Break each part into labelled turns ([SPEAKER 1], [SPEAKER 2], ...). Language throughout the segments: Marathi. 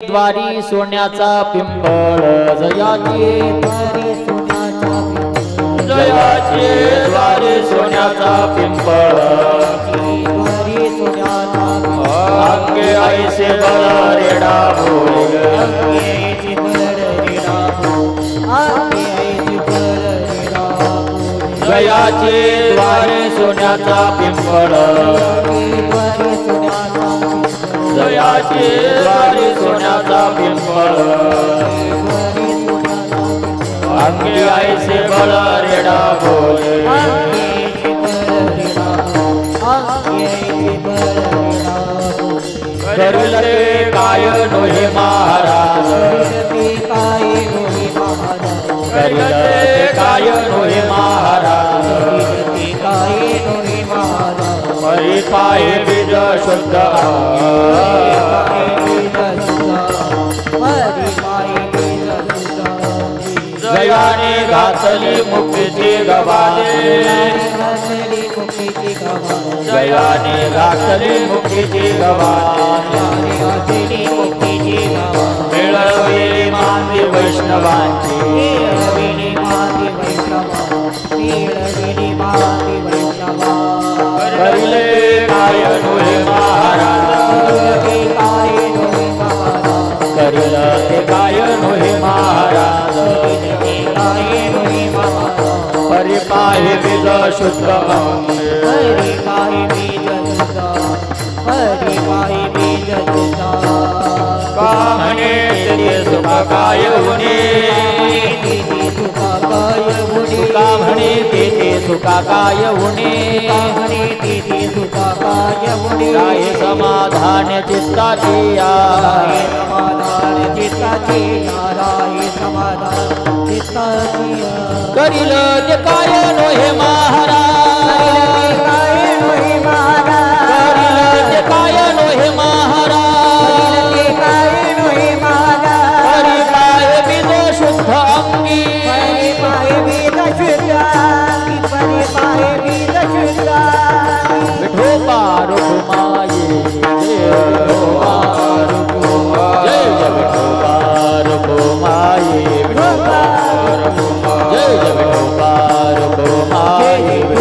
[SPEAKER 1] द्वारी सोन्याचा पिंपळ जयाचे द्वारी सोन्याचा पिंपळ जयाचे द्वारी सोन्याचा पिंपळ द्वारी सोन्याचा अंगे ऐसे बळ रेडा बोल अंगे ऐसे बळ रेडा बोल अंगे ऐसे बळ रेडा बोल जयाचे द्वारी सोन्याचा पिंपळ द्वारी सोन्याचा जयाचे द्वारी सोन्याचा पिंपळ अंगी ऐसे बळ रेडा बोले करील ते काय नोहे महाराज करील ते काय नोहे महाराज हरि पाये बीज शुद्ध जयाने घातली मुक्तीची गवाले जयाने घातली मुक्तीची गवाले मिळवली मांदी वैष्णवांची करिले काय नोहे महाराज करिल ते काय नोहे महाराज हरि पाहे बीज शुद्ध
[SPEAKER 2] हरि पाहे बीज शुद्ध हरि पाहे बीज शुद्ध
[SPEAKER 1] कामने तेथे सुख काय होणे कामने तेथे सुख काय होणे राय समाधान चित्ताची करील ते काय नोहे महाराज करील ते काय नोहे महाराज हरि पाये बीज शुद्ध अंगी विठोबा रुक्माई जय विठोबा जय जय विठोबा रुक्माई विठोबा जय जय विठोबा रुक्माई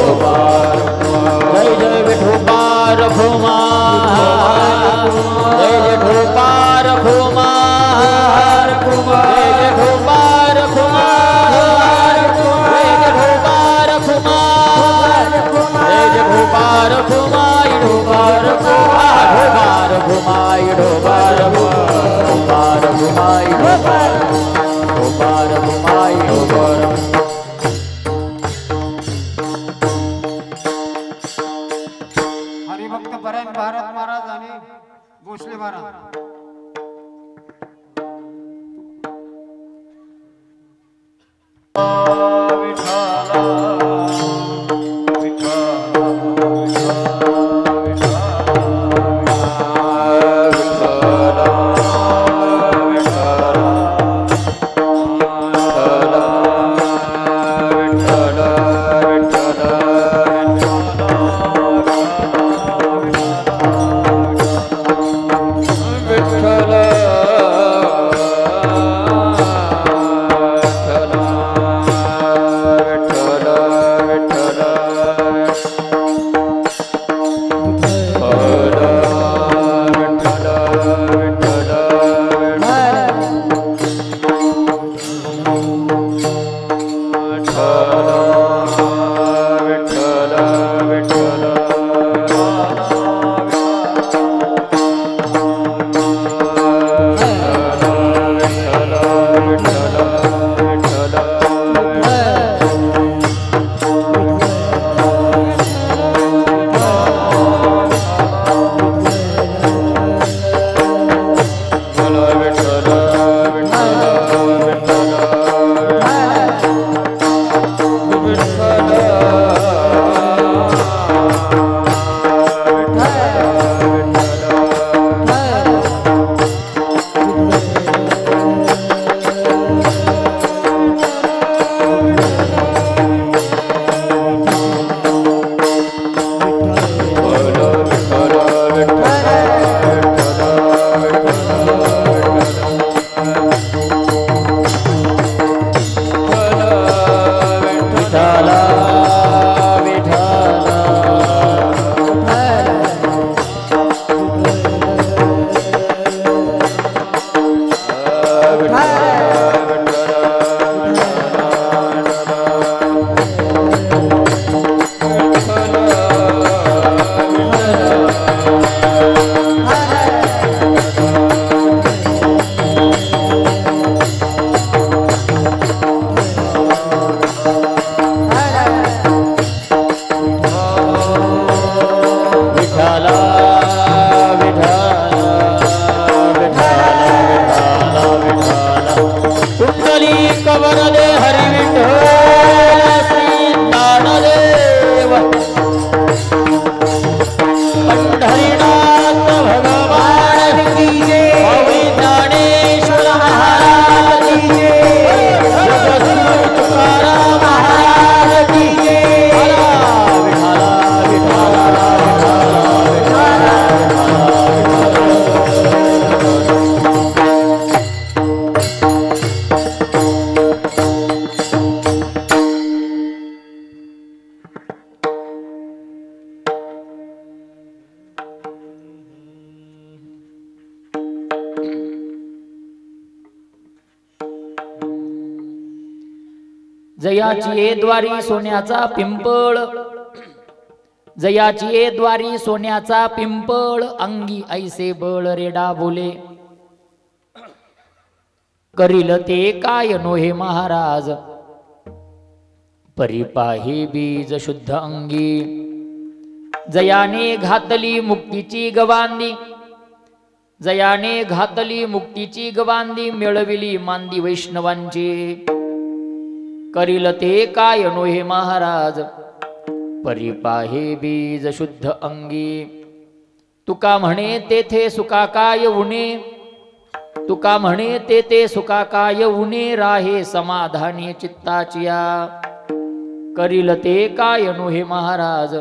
[SPEAKER 1] जयाची द्वारी सोन्याचा पिंपळ, जयाची द्वारी सोन्याचा पिंपळ, अंगी ऐसे बळ रेडा बोले, करील ते काय नोहे महाराज, परिपाही बीज शुद्ध अंगी, जयाने घातली मुक्तीची गवांदी, जयाने घातली मुक्तीची गवांदी, मिळविली मांदी वैष्णवांची, करील ते काय नोहे महाराज, परिपाहे बीज शुद्ध अंगी, तुका म्हणे तेथे सुका काय उणे, तुका म्हणे तेथे सुका काय उणे, राहे समाधानी चित्ताचिया, करील ते काय नोहे महाराज,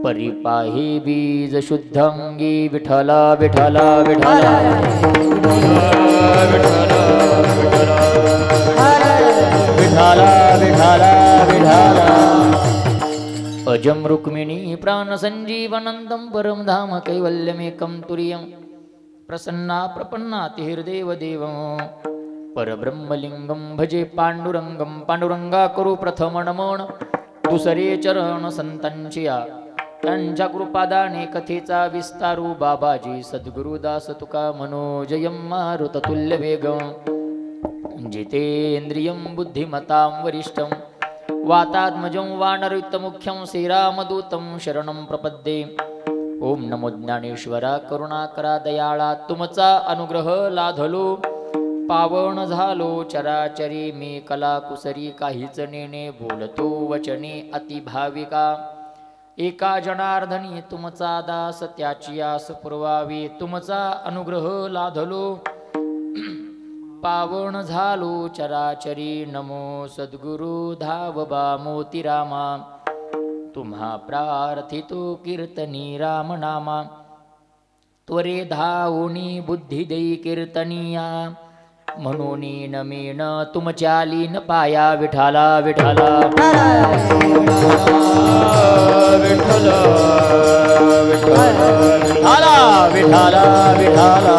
[SPEAKER 1] परिपाहे बीज शुद्ध अंगी, विठला विठला विठला विठाला विठाला विठाला, अजम रुक्मिणी प्राण संजीवनंदम परम धाम कैवल्यमेकं तुर्यं, प्रसन्ना प्रपन्नाति हृदेव देवं, परब्रह्मलिंगं भजे पांडुरंगं, पांडुरंगा करू प्रथम नमन, दुसरे चरण संतांचिया, त्यांच्या कृपादाने कथेचा विस्तारू, बाबाजी सद्गुरुदास तुका मनोजयं मारुततुल्य वेगं, जितेंद्रियं बुद्धिमतां वरिष्ठं, वातात्मजं वानरयुक्तमुख्यं, श्रीरामदूतं शरणं प्रपद्ये, ओम नमो ज्ञानेश्वरा करुणाकरा दयाळा, तुमचा अनुग्रह लाधलो, पावन झालो चराचरी, मी कला कुसरी काहीच नेणे, बोलतो वचने अति भाविका, एका जनार्दनी तुमचा दास, त्याची आस पुरवावी, तुमचा अनुग्रह लाधलो, पावन झालो चराचरी, नमो सद्गुरु धावबा मोतीरामा, तुम्हा प्रार्थितो कीर्तनी रामनामा, त्वरे धावुनी बुद्धी देई कीर्तनीया, म्हणून नमीन तुमच्या लीन पाया, विठाला विठाला विठला विठाला विठाला विठाला,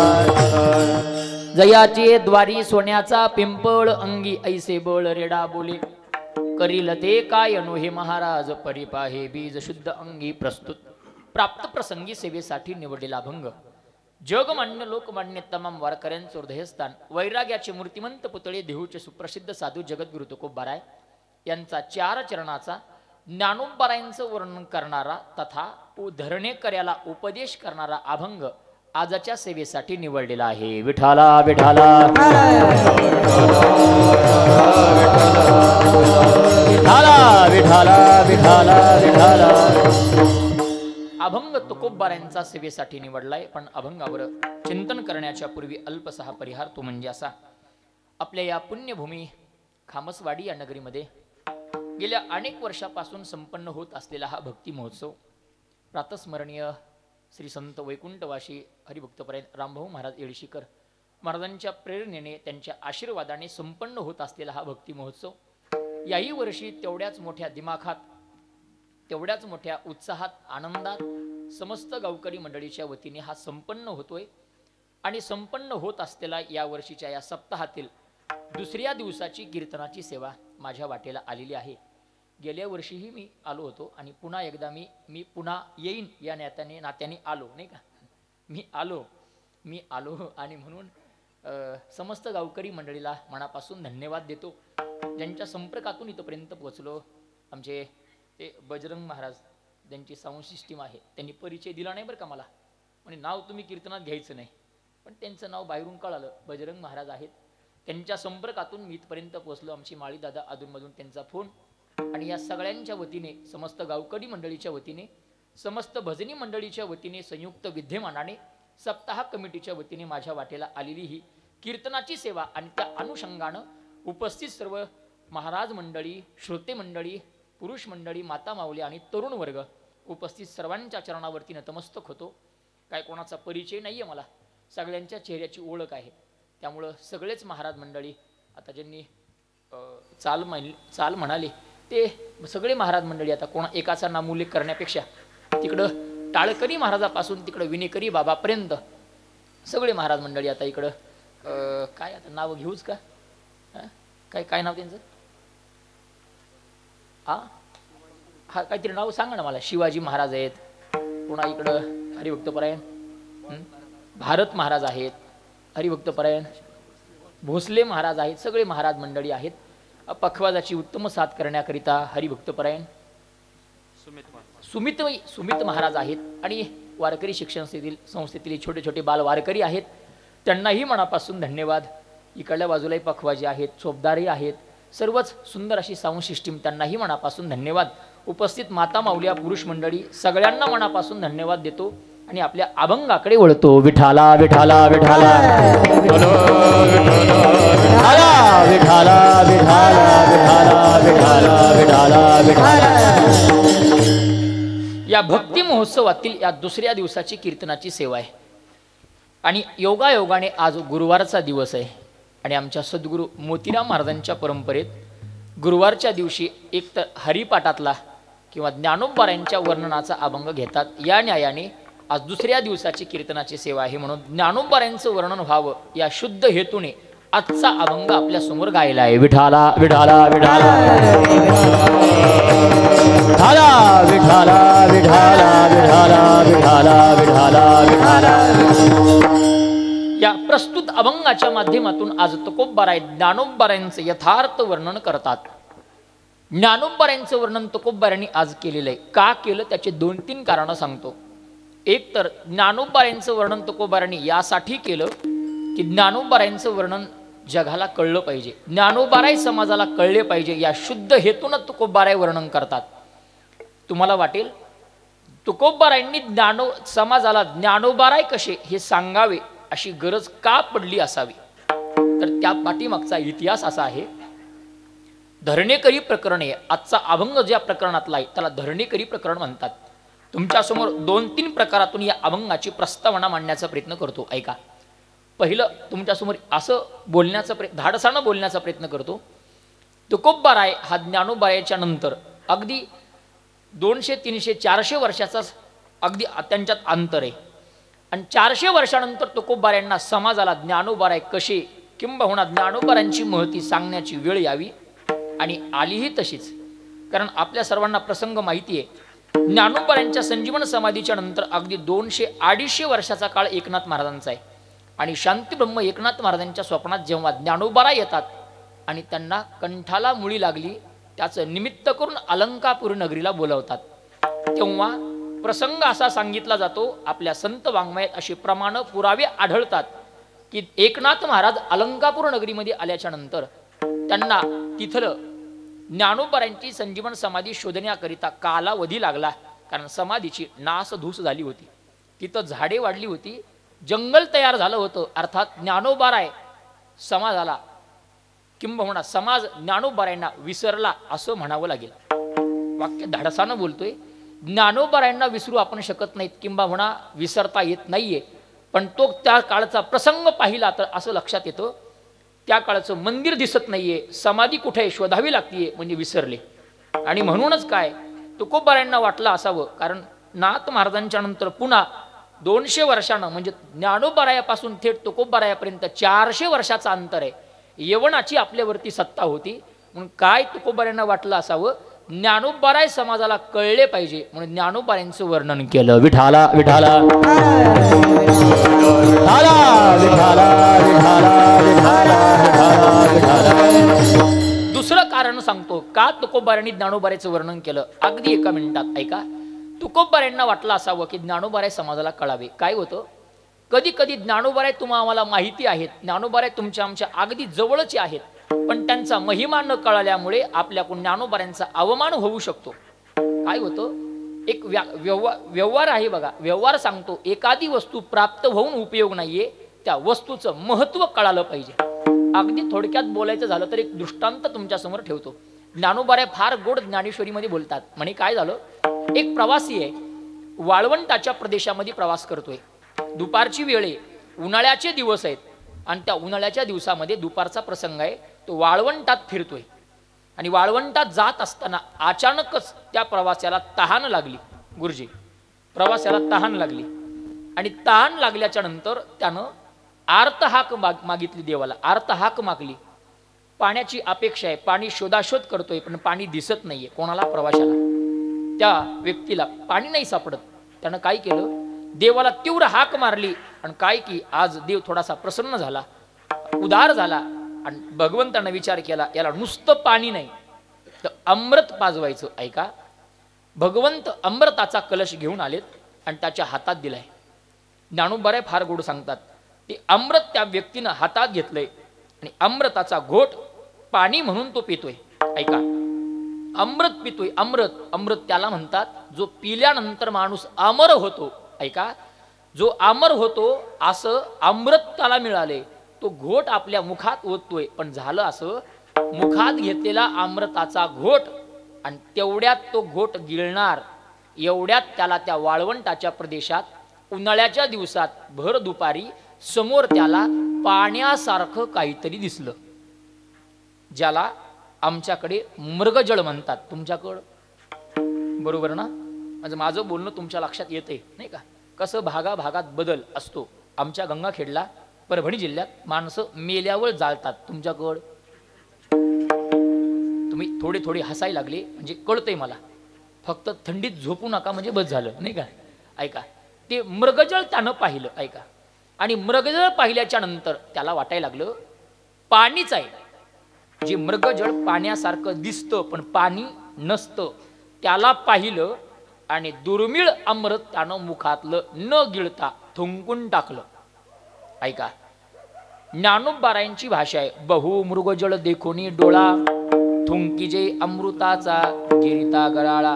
[SPEAKER 1] जयाची द्वारी सोन्याचा पिंपळ, अंगी ऐसे बळ रेडा बोले, करील ते काय नोहे महाराज, परिपाहे बीज शुद्ध अंगी, प्रस्तुत प्राप्त प्रसंगी सेवेसाठी निवडलेला अभंग, जगमान्य लोकमान्य तमाम वारकऱ्यांचे हृदयस्थान, वैराग्याचे मूर्तिमंत पुतळे, देहूचे सुप्रसिद्ध साधू जगद्गुरु तुकोबाराय यांचा 4 चरणाचा ज्ञानोबारायांचं वर्णन करणारा तथा उद्धरणेकऱ्याला उपदेश करणारा अभंग आजच्या सेवेसाठी निवडलेला आहे. विठाला विठाला विठाला विठाला विठाला विठाला. अभंग तुकोबारायांचा सेवेसाठी निवडलाय. पण अभंगावर चिंतन करण्याच्या पूर्वी अल्पसहा परिहार तो म्हणजे असा. आपल्या या पुण्यभूमी खामसवाडी या नगरीमध्ये गेल्या अनेक वर्षापासून संपन्न होत असलेला हा भक्ती महोत्सव प्रातस्मरणीय श्री संत वैकुंठवासी हरिभक्तपरायण रामभाऊ महाराज येळशीकर महाराजांच्या प्रेरणेने त्यांच्या आशीर्वादाने संपन्न होत असलेला हा भक्ती महोत्सव याही वर्षी तेवढ्याच मोठ्या दिमाखात तेवढ्याच मोठ्या उत्साहात आनंदात समस्त गावकरी मंडळीच्या वतीने हा संपन्न होतोय. आणि संपन्न होत असलेला या वर्षीच्या या सप्ताहातील दुसऱ्या दिवसाची कीर्तनाची सेवा माझ्या वाटेला आलेली आहे. गेल्या वर्षीही मी आलो होतो आणि पुन्हा एकदा मी पुन्हा येईन या नात्याने आलो नाही का. मी आलो आणि म्हणून समस्त गावकरी मंडळीला मनापासून धन्यवाद देतो. ज्यांच्या संपर्कातून इथपर्यंत पोहोचलो. आमचे ते बजरंग महाराज ज्यांची साऊंड सिस्टीम आहे त्यांनी परिचय दिला नाही बरं का मला. म्हणजे नाव तुम्ही कीर्तनात घ्यायचं नाही पण त्यांचं नाव बाहेरून कळालं बजरंग महाराज आहेत. त्यांच्या संपर्कातून मी इथपर्यंत पोहोचलो. आमची माळी दादा अधूनमधून त्यांचा फोन. आणि या सगळ्यांच्या वतीने समस्त गावकरी मंडळीच्या वतीने समस्त भजनी मंडळीच्या वतीने संयुक्त विद्यमानाने सप्ताह कमिटीच्या वतीने माझ्या वाटेला आलेली ही कीर्तनाची सेवा आणि त्या अनुषंगानं उपस्थित सर्व महाराज मंडळी श्रोते मंडळी पुरुष मंडळी माता माऊली आणि तरुण वर्ग उपस्थित सर्वांच्या चरणावरती नतमस्तक होतो. काय कोणाचा परिचय नाही आहे मला. सगळ्यांच्या चेहऱ्याची ओळख आहे. त्यामुळं सगळेच महाराज मंडळी आता ज्यांनी चाल म्हणाले ते सगळे महाराज मंडळी आता कोणा एकाचा नामोल्लेख करण्यापेक्षा तिकडं टाळकरी महाराजापासून तिकडं विनेकरी बाबापर्यंत सगळे महाराज मंडळी आता इकडं काय आता नाव घेऊच का काय नाव त्यांचं हा काहीतरी नाव सांगा ना मला. शिवाजी महाराज आहेत, पुन्हा इकडं हरिभक्तपरायण भारत महाराज आहेत, हरिभक्तपरायण भोसले महाराज आहेत, सगळे महाराज मंडळी आहेत. पखवाजाची उत्तम साथ करण्याकरिता हरिभक्तपरायण सुमित महाराज आहेत. आणि वारकरी शिक्षण संस्थेतील छोटे छोटे बाल वारकरी आहेत, त्यांनाही मनापासून धन्यवाद. इकडल्या बाजूलाही पखवाजी आहेत, चोपदारही आहेत, सर्वच सुंदर अशी साऊंड सिस्टीम, त्यांनाही मनापासून धन्यवाद. उपस्थित माता माऊल्या पुरुष मंडळी सगळ्यांना मनापासून धन्यवाद देतो आणि आपल्या अभंगाकडे वळतो. विठाला विठाला विठाला विठाला विठाला विठाला विठाला विठाला विठाला. या भक्ती महोत्सवातील या दुसऱ्या दिवसाची कीर्तनाची सेवा आहे आणि योगायोगाने आज गुरुवारचा दिवस आहे आणि आमच्या सद्गुरू मोतीराम महाराजांच्या परंपरेत गुरुवारच्या दिवशी एक तर हरिपाठातला किंवा ज्ञानोबारायांच्या वर्णनाचा अभंग घेतात. या न्यायाने आज दुसऱ्या दिवसाची कीर्तनाची सेवा आहे म्हणून ज्ञानोबारायांचं वर्णन व्हावं या शुद्ध हेतूने आजचा अभंग आपल्या समोर गायला आहे. विठाला विठाला विठाला विठाला विठाला विठाला विठाला विठाला विठाला. या प्रस्तुत अभंगाच्या माध्यमातून आज तुकोबाराय ज्ञानोबारायांचे यथार्थ वर्णन करतात. ज्ञानोबारायांचं वर्णन तुकोबारायांनी आज केलेलं आहे. का केलं त्याचे 2-3 कारणं सांगतो. एक तर ज्ञानोबारायांचं वर्णन तुकोबारायांनी यासाठी केलं की ज्ञानोबारायांचं वर्णन जगाला कळलं पाहिजे, ज्ञानोबाराय समाजाला कळले पाहिजे, या शुद्ध हेतून तुकोबाराय वर्णन करतात. तुम्हाला वाटेल तुकोबारायांनी समाजाला ज्ञानोबाराय कसे हे सांगावे अशी गरज का पडली असावी, तर त्या पाठीमागचा इतिहास असा आहे. धरणेकरी प्रकरण आहे आजचा अभंग. ज्या प्रकरणातला आहे त्याला धरणेकरी प्रकरण म्हणतात. तुमच्यासमोर 2-3 प्रकारातून या अभंगाची प्रस्तावना मांडण्याचा प्रयत्न करतो. ऐका. पहिलं तुमच्यासमोर असं बोलण्याचा धाडसानं बोलण्याचा प्रयत्न करतो. तुकोबाराय हा ज्ञानोबारायच्या नंतर अगदी 200, 300, 400 वर्षाचा अगदी त्यांच्यात अंतर आहे आणि 400 वर्षानंतर तुकोबारायांना समाजाला ज्ञानोबाराय कसे किंबहुना ज्ञानोबारायांची महती सांगण्याची वेळ यावी आणि आलीही तशीच. कारण आपल्या सर्वांना प्रसंग माहिती आहे. ज्ञानोबारायांच्या संजीवन समाधीच्या नंतर अगदी 200-250 वर्षाचा काळ एकनाथ महाराजांचा आहे आणि शांतीब्रह्म एकनाथ महाराजांच्या स्वप्नात जेव्हा ज्ञानोबाराय येतात आणि त्यांना कंठाला मुळी लागली त्याचं निमित्त करून अलंकापूर नगरीला बोलवतात, तेव्हा प्रसंग असा सांगितला जातो. आपल्या संत वाङ्मयात असे प्रमाण पुरावे आढळतात की एकनाथ महाराज अलंकापूर नगरीमध्ये आल्याच्या नंतर त्यांना तिथलं ज्ञानोबारायांची संजीवन समाधी शोधण्याकरिता कालावधी लागला. कारण समाधीची नासधूस झाली होती, तिथं झाडे वाढली होती, जंगल तयार झालं होतं. अर्थात ज्ञानोबाराय समाजाला किंबहुना समाज ज्ञानोबारायांना विसरला असं म्हणावं लागेल. वाक्य धाडसानं बोलतोय. ज्ञानोबारायांना विसरू आपण शकत नाहीत किंबहुना विसरता येत नाहीये, पण तो त्या काळचा प्रसंग पाहिला तर असं लक्षात येतं त्या काळचं मंदिर दिसत नाहीये, समाधी कुठे शोधावी लागतीये, म्हणजे विसरले. आणि म्हणूनच काय तुकोबारायांना वाटलं असावं, कारण नाथ महाराजांच्या नंतर पुन्हा 200 वर्षानं म्हणजे ज्ञानोबारायापासून थेट तुकोबारायापर्यंत 400 वर्षाचा अंतर आहे. यवनाची आपल्यावरती सत्ता होती म्हणून काय तुकोबारायांना वाटलं असावं ज्ञानोबाराय समाजाला कळले पाहिजे म्हणून ज्ञानोबारायांचं वर्णन केलं. विठाला विठाला विठाला विठाला विठाला विठाला. दुसरं कारण सांगतो का तुकोबारायांनी ज्ञानोबारायचं वर्णन केलं. अगदी 1 मिनिटात ऐका. तुकोबारायांना वाटलं असावं की ज्ञानोबाराय समाजाला कळावे. काय होतं, कधी कधी ज्ञानोबाराय आम्हाला माहिती आहेत, ज्ञानोबाराय तुमच्या आमच्या अगदी जवळचे आहेत, पण त्यांचा महिमा न कळल्यामुळे आपल्याकडून ज्ञानोबारायांचा अवमान होऊ शकतो. काय होतं, एक व्यवहार आहे बघा. व्यवहार सांगतो एखादी वस्तू प्राप्त होऊन उपयोग नाहीये, त्या वस्तूचं महत्व कळालं पाहिजे. अगदी थोडक्यात बोलायचं झालं तर एक दृष्टांत तुमच्या समोर ठेवतो. ज्ञानोबाराय फार गोड ज्ञानेश्वरीमध्ये बोलतात. म्हणे काय झालं, एक प्रवासी आहे, वाळवंटाच्या प्रदेशामध्ये प्रवास करतोय. दुपारची वेळ आहे, उन्हाळ्याचे दिवस आहेत आणि त्या उन्हाळ्याच्या दिवसामध्ये दुपारचा प्रसंग आहे. तो वाळवंटात फिरतोय आणि वाळवंटात जात असताना अचानकच त्या प्रवासाला तहान लागली. गुरुजी, प्रवासाला तहान लागली आणि तहान लागल्याच्या नंतर त्यानं आर्तहाक मागितली देवाला. आर्तहाक मागली पाण्याची अपेक्षा आहे, पाणी शोधाशोध करतोय, पण पाणी दिसत नाहीये कोणाला, प्रवाशाला. त्या व्यक्तीला पाणी नाही सापडत. त्यानं काय केलं, देवाला तीव्र हाक मारली. आणि काय की आज देव थोडासा प्रसन्न झाला, उदार झाला. आणि भगवंतानं विचार केला, याला नुसतं पाणी नाही तर अमृत पाजवायचं. ऐका, भगवंत अमृताचा कलश घेऊन आलेत आणि त्याच्या हातात दिलाय. ज्ञानोबा फार गोड सांगतात, ते अमृत त्या व्यक्तीनं हातात घेतलंय आणि अमृताचा घोट पाणी म्हणून तो पितोय. ऐका, अमृत पितोय. अमृत, अमृत त्याला म्हणतात जो पिल्यानंतर माणूस अमर होतो. ऐका, जो अमर होतो असं अमृत त्याला मिळाले. तो घोट आपल्या मुखात ओततोय, पण झालं असं, मुखात घेतलेला अमृताचा घोट आणि तेवढ्यात तो घोट गिळणार, एवढ्यात त्याला त्या वाळवंटाच्या प्रदेशात उन्हाळ्याच्या दिवसात भर दुपारी समोर त्याला पाण्यासारखं काहीतरी दिसलं, ज्याला आमच्याकडे मृगजळ म्हणतात. तुमच्याकडं बरोबर ना? म्हणजे माझं बोलणं तुमच्या लक्षात येते नाही का, कसं भागाभागात बदल असतो. आमच्या गंगाखेडला परभणी जिल्ह्यात माणसं मेल्यावर जाळतात. तुमच्याकडं तुम्ही थोडे थोडे हसायला लागले म्हणजे कळतंय मला. फक्त थंडीत झोपू नका म्हणजे बस झालं नाही का. ऐका, ते मृगजळ त्यानं पाहिलं. ऐका, आणि मृगजळ पाहिल्याच्या नंतर त्याला वाटायला लागलं पाणीच आहे. जे मृगजळ पाण्यासारखं दिसतं पण पाणी नसतं, त्याला पाहिलं आणि दुर्मिळ अमृत त्यानं मुखातलं न गिळता थुंकून टाकलं. ऐका, ज्ञानोबारायांची भाषा आहे, बहु मृगजळ देखोनी डोळा, थुंकीजे अमृताचा गिरिता गळाळा,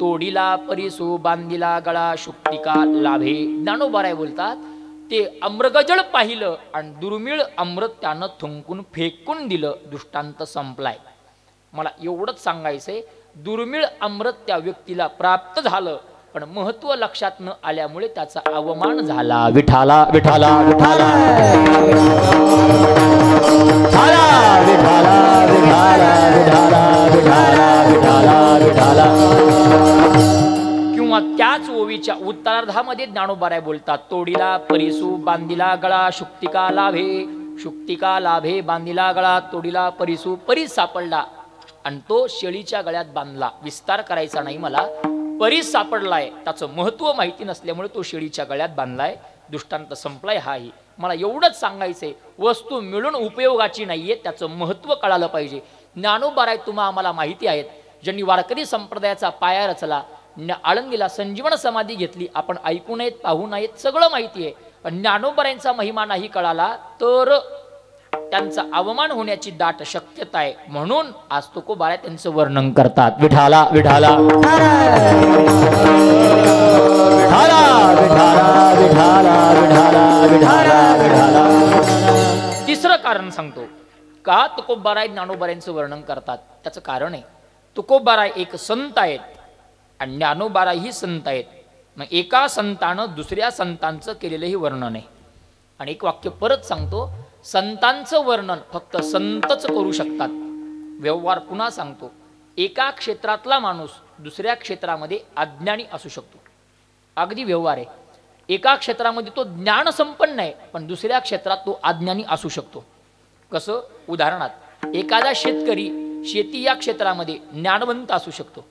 [SPEAKER 1] तोडीला परिसो बांधिला गळा, शुक्तिका लाभे. ज्ञानोबाराय बोलतात, ते अमृगजळ पाहिलं आणि दुर्मिळ अमृत त्यानं थुंकून फेकून दिलं. दृष्टांत संपलाय. मला एवढंच सांगायचंय, दुर्मिळ अमृत त्या व्यक्तीला प्राप्त झालं, पण महत्व लक्षात न आल्यामुळे त्याचा अवमान झाला. विठाला विठाला विठाला विठाला विठाला विठाला विठाला विठाला विठाला. किंवा त्याच ओवीच्या उत्तरार्धामध्ये ज्ञानोबाराय बोलतात, तोडीला परिसू बांधिला गळा, शुक्तिका लाभे. शुक्तिका लाभे, बांधिला गळा, तोडीला परिसू. परीस सापडला आणि तो शेळीच्या गळ्यात बांधला. विस्तार करायचा नाही मला. परीस सापडलाय, त्याचं महत्व माहिती नसल्यामुळे तो शेळीच्या गळ्यात बांधलाय. दृष्टांत संपलाय. हाही मला एवढंच सांगायचंय, वस्तू मिळून उपयोगाची नाहीये, त्याचं महत्व कळालं पाहिजे. ज्ञानोबाराय तुम्हा आम्हाला माहिती आहेत, ज्यांनी वारकरी संप्रदायाचा पाया रचला, आळंदीला संजीवन समाधी घेतली. आपण ऐकून आहेत, पाहून आहेत, सगळं माहिती आहे. पण ज्ञानोबारायांचा महिमा नाही कळाला तर त्यांचा अवमान होण्याची दाट शक्यता आहे. म्हणून आज तुकोबाराय त्यांचं वर्णन करतात. विठाला विठाला विठाला विठाला विठाला विठाला विठाला. तिसरं कारण सांगतो का तुकोबाराय ज्ञानोबारायांचं वर्णन करतात. त्याचं कारण आहे, तुकोबाराय एक संत आहेत आणि ज्ञानोबाराय ही संत आहेत. मग एका संतानं दुसऱ्या संतांचं केलेलंही वर्णन आहे. आणि एक वाक्य परत सांगतो, संतांचं वर्णन फक्त संतच करू शकतात. व्यवहार पुन्हा सांगतो, एका क्षेत्रातला माणूस दुसऱ्या क्षेत्रामध्ये अज्ञानी असू शकतो. अगदी व्यवहार आहे. एका क्षेत्रामध्ये तो ज्ञान संपन्न आहे, पण दुसऱ्या क्षेत्रात तो अज्ञानी असू शकतो. कसं? उदाहरणार्थ, एखादा शेतकरी शेती या क्षेत्रामध्ये ज्ञानवंत असू शकतो.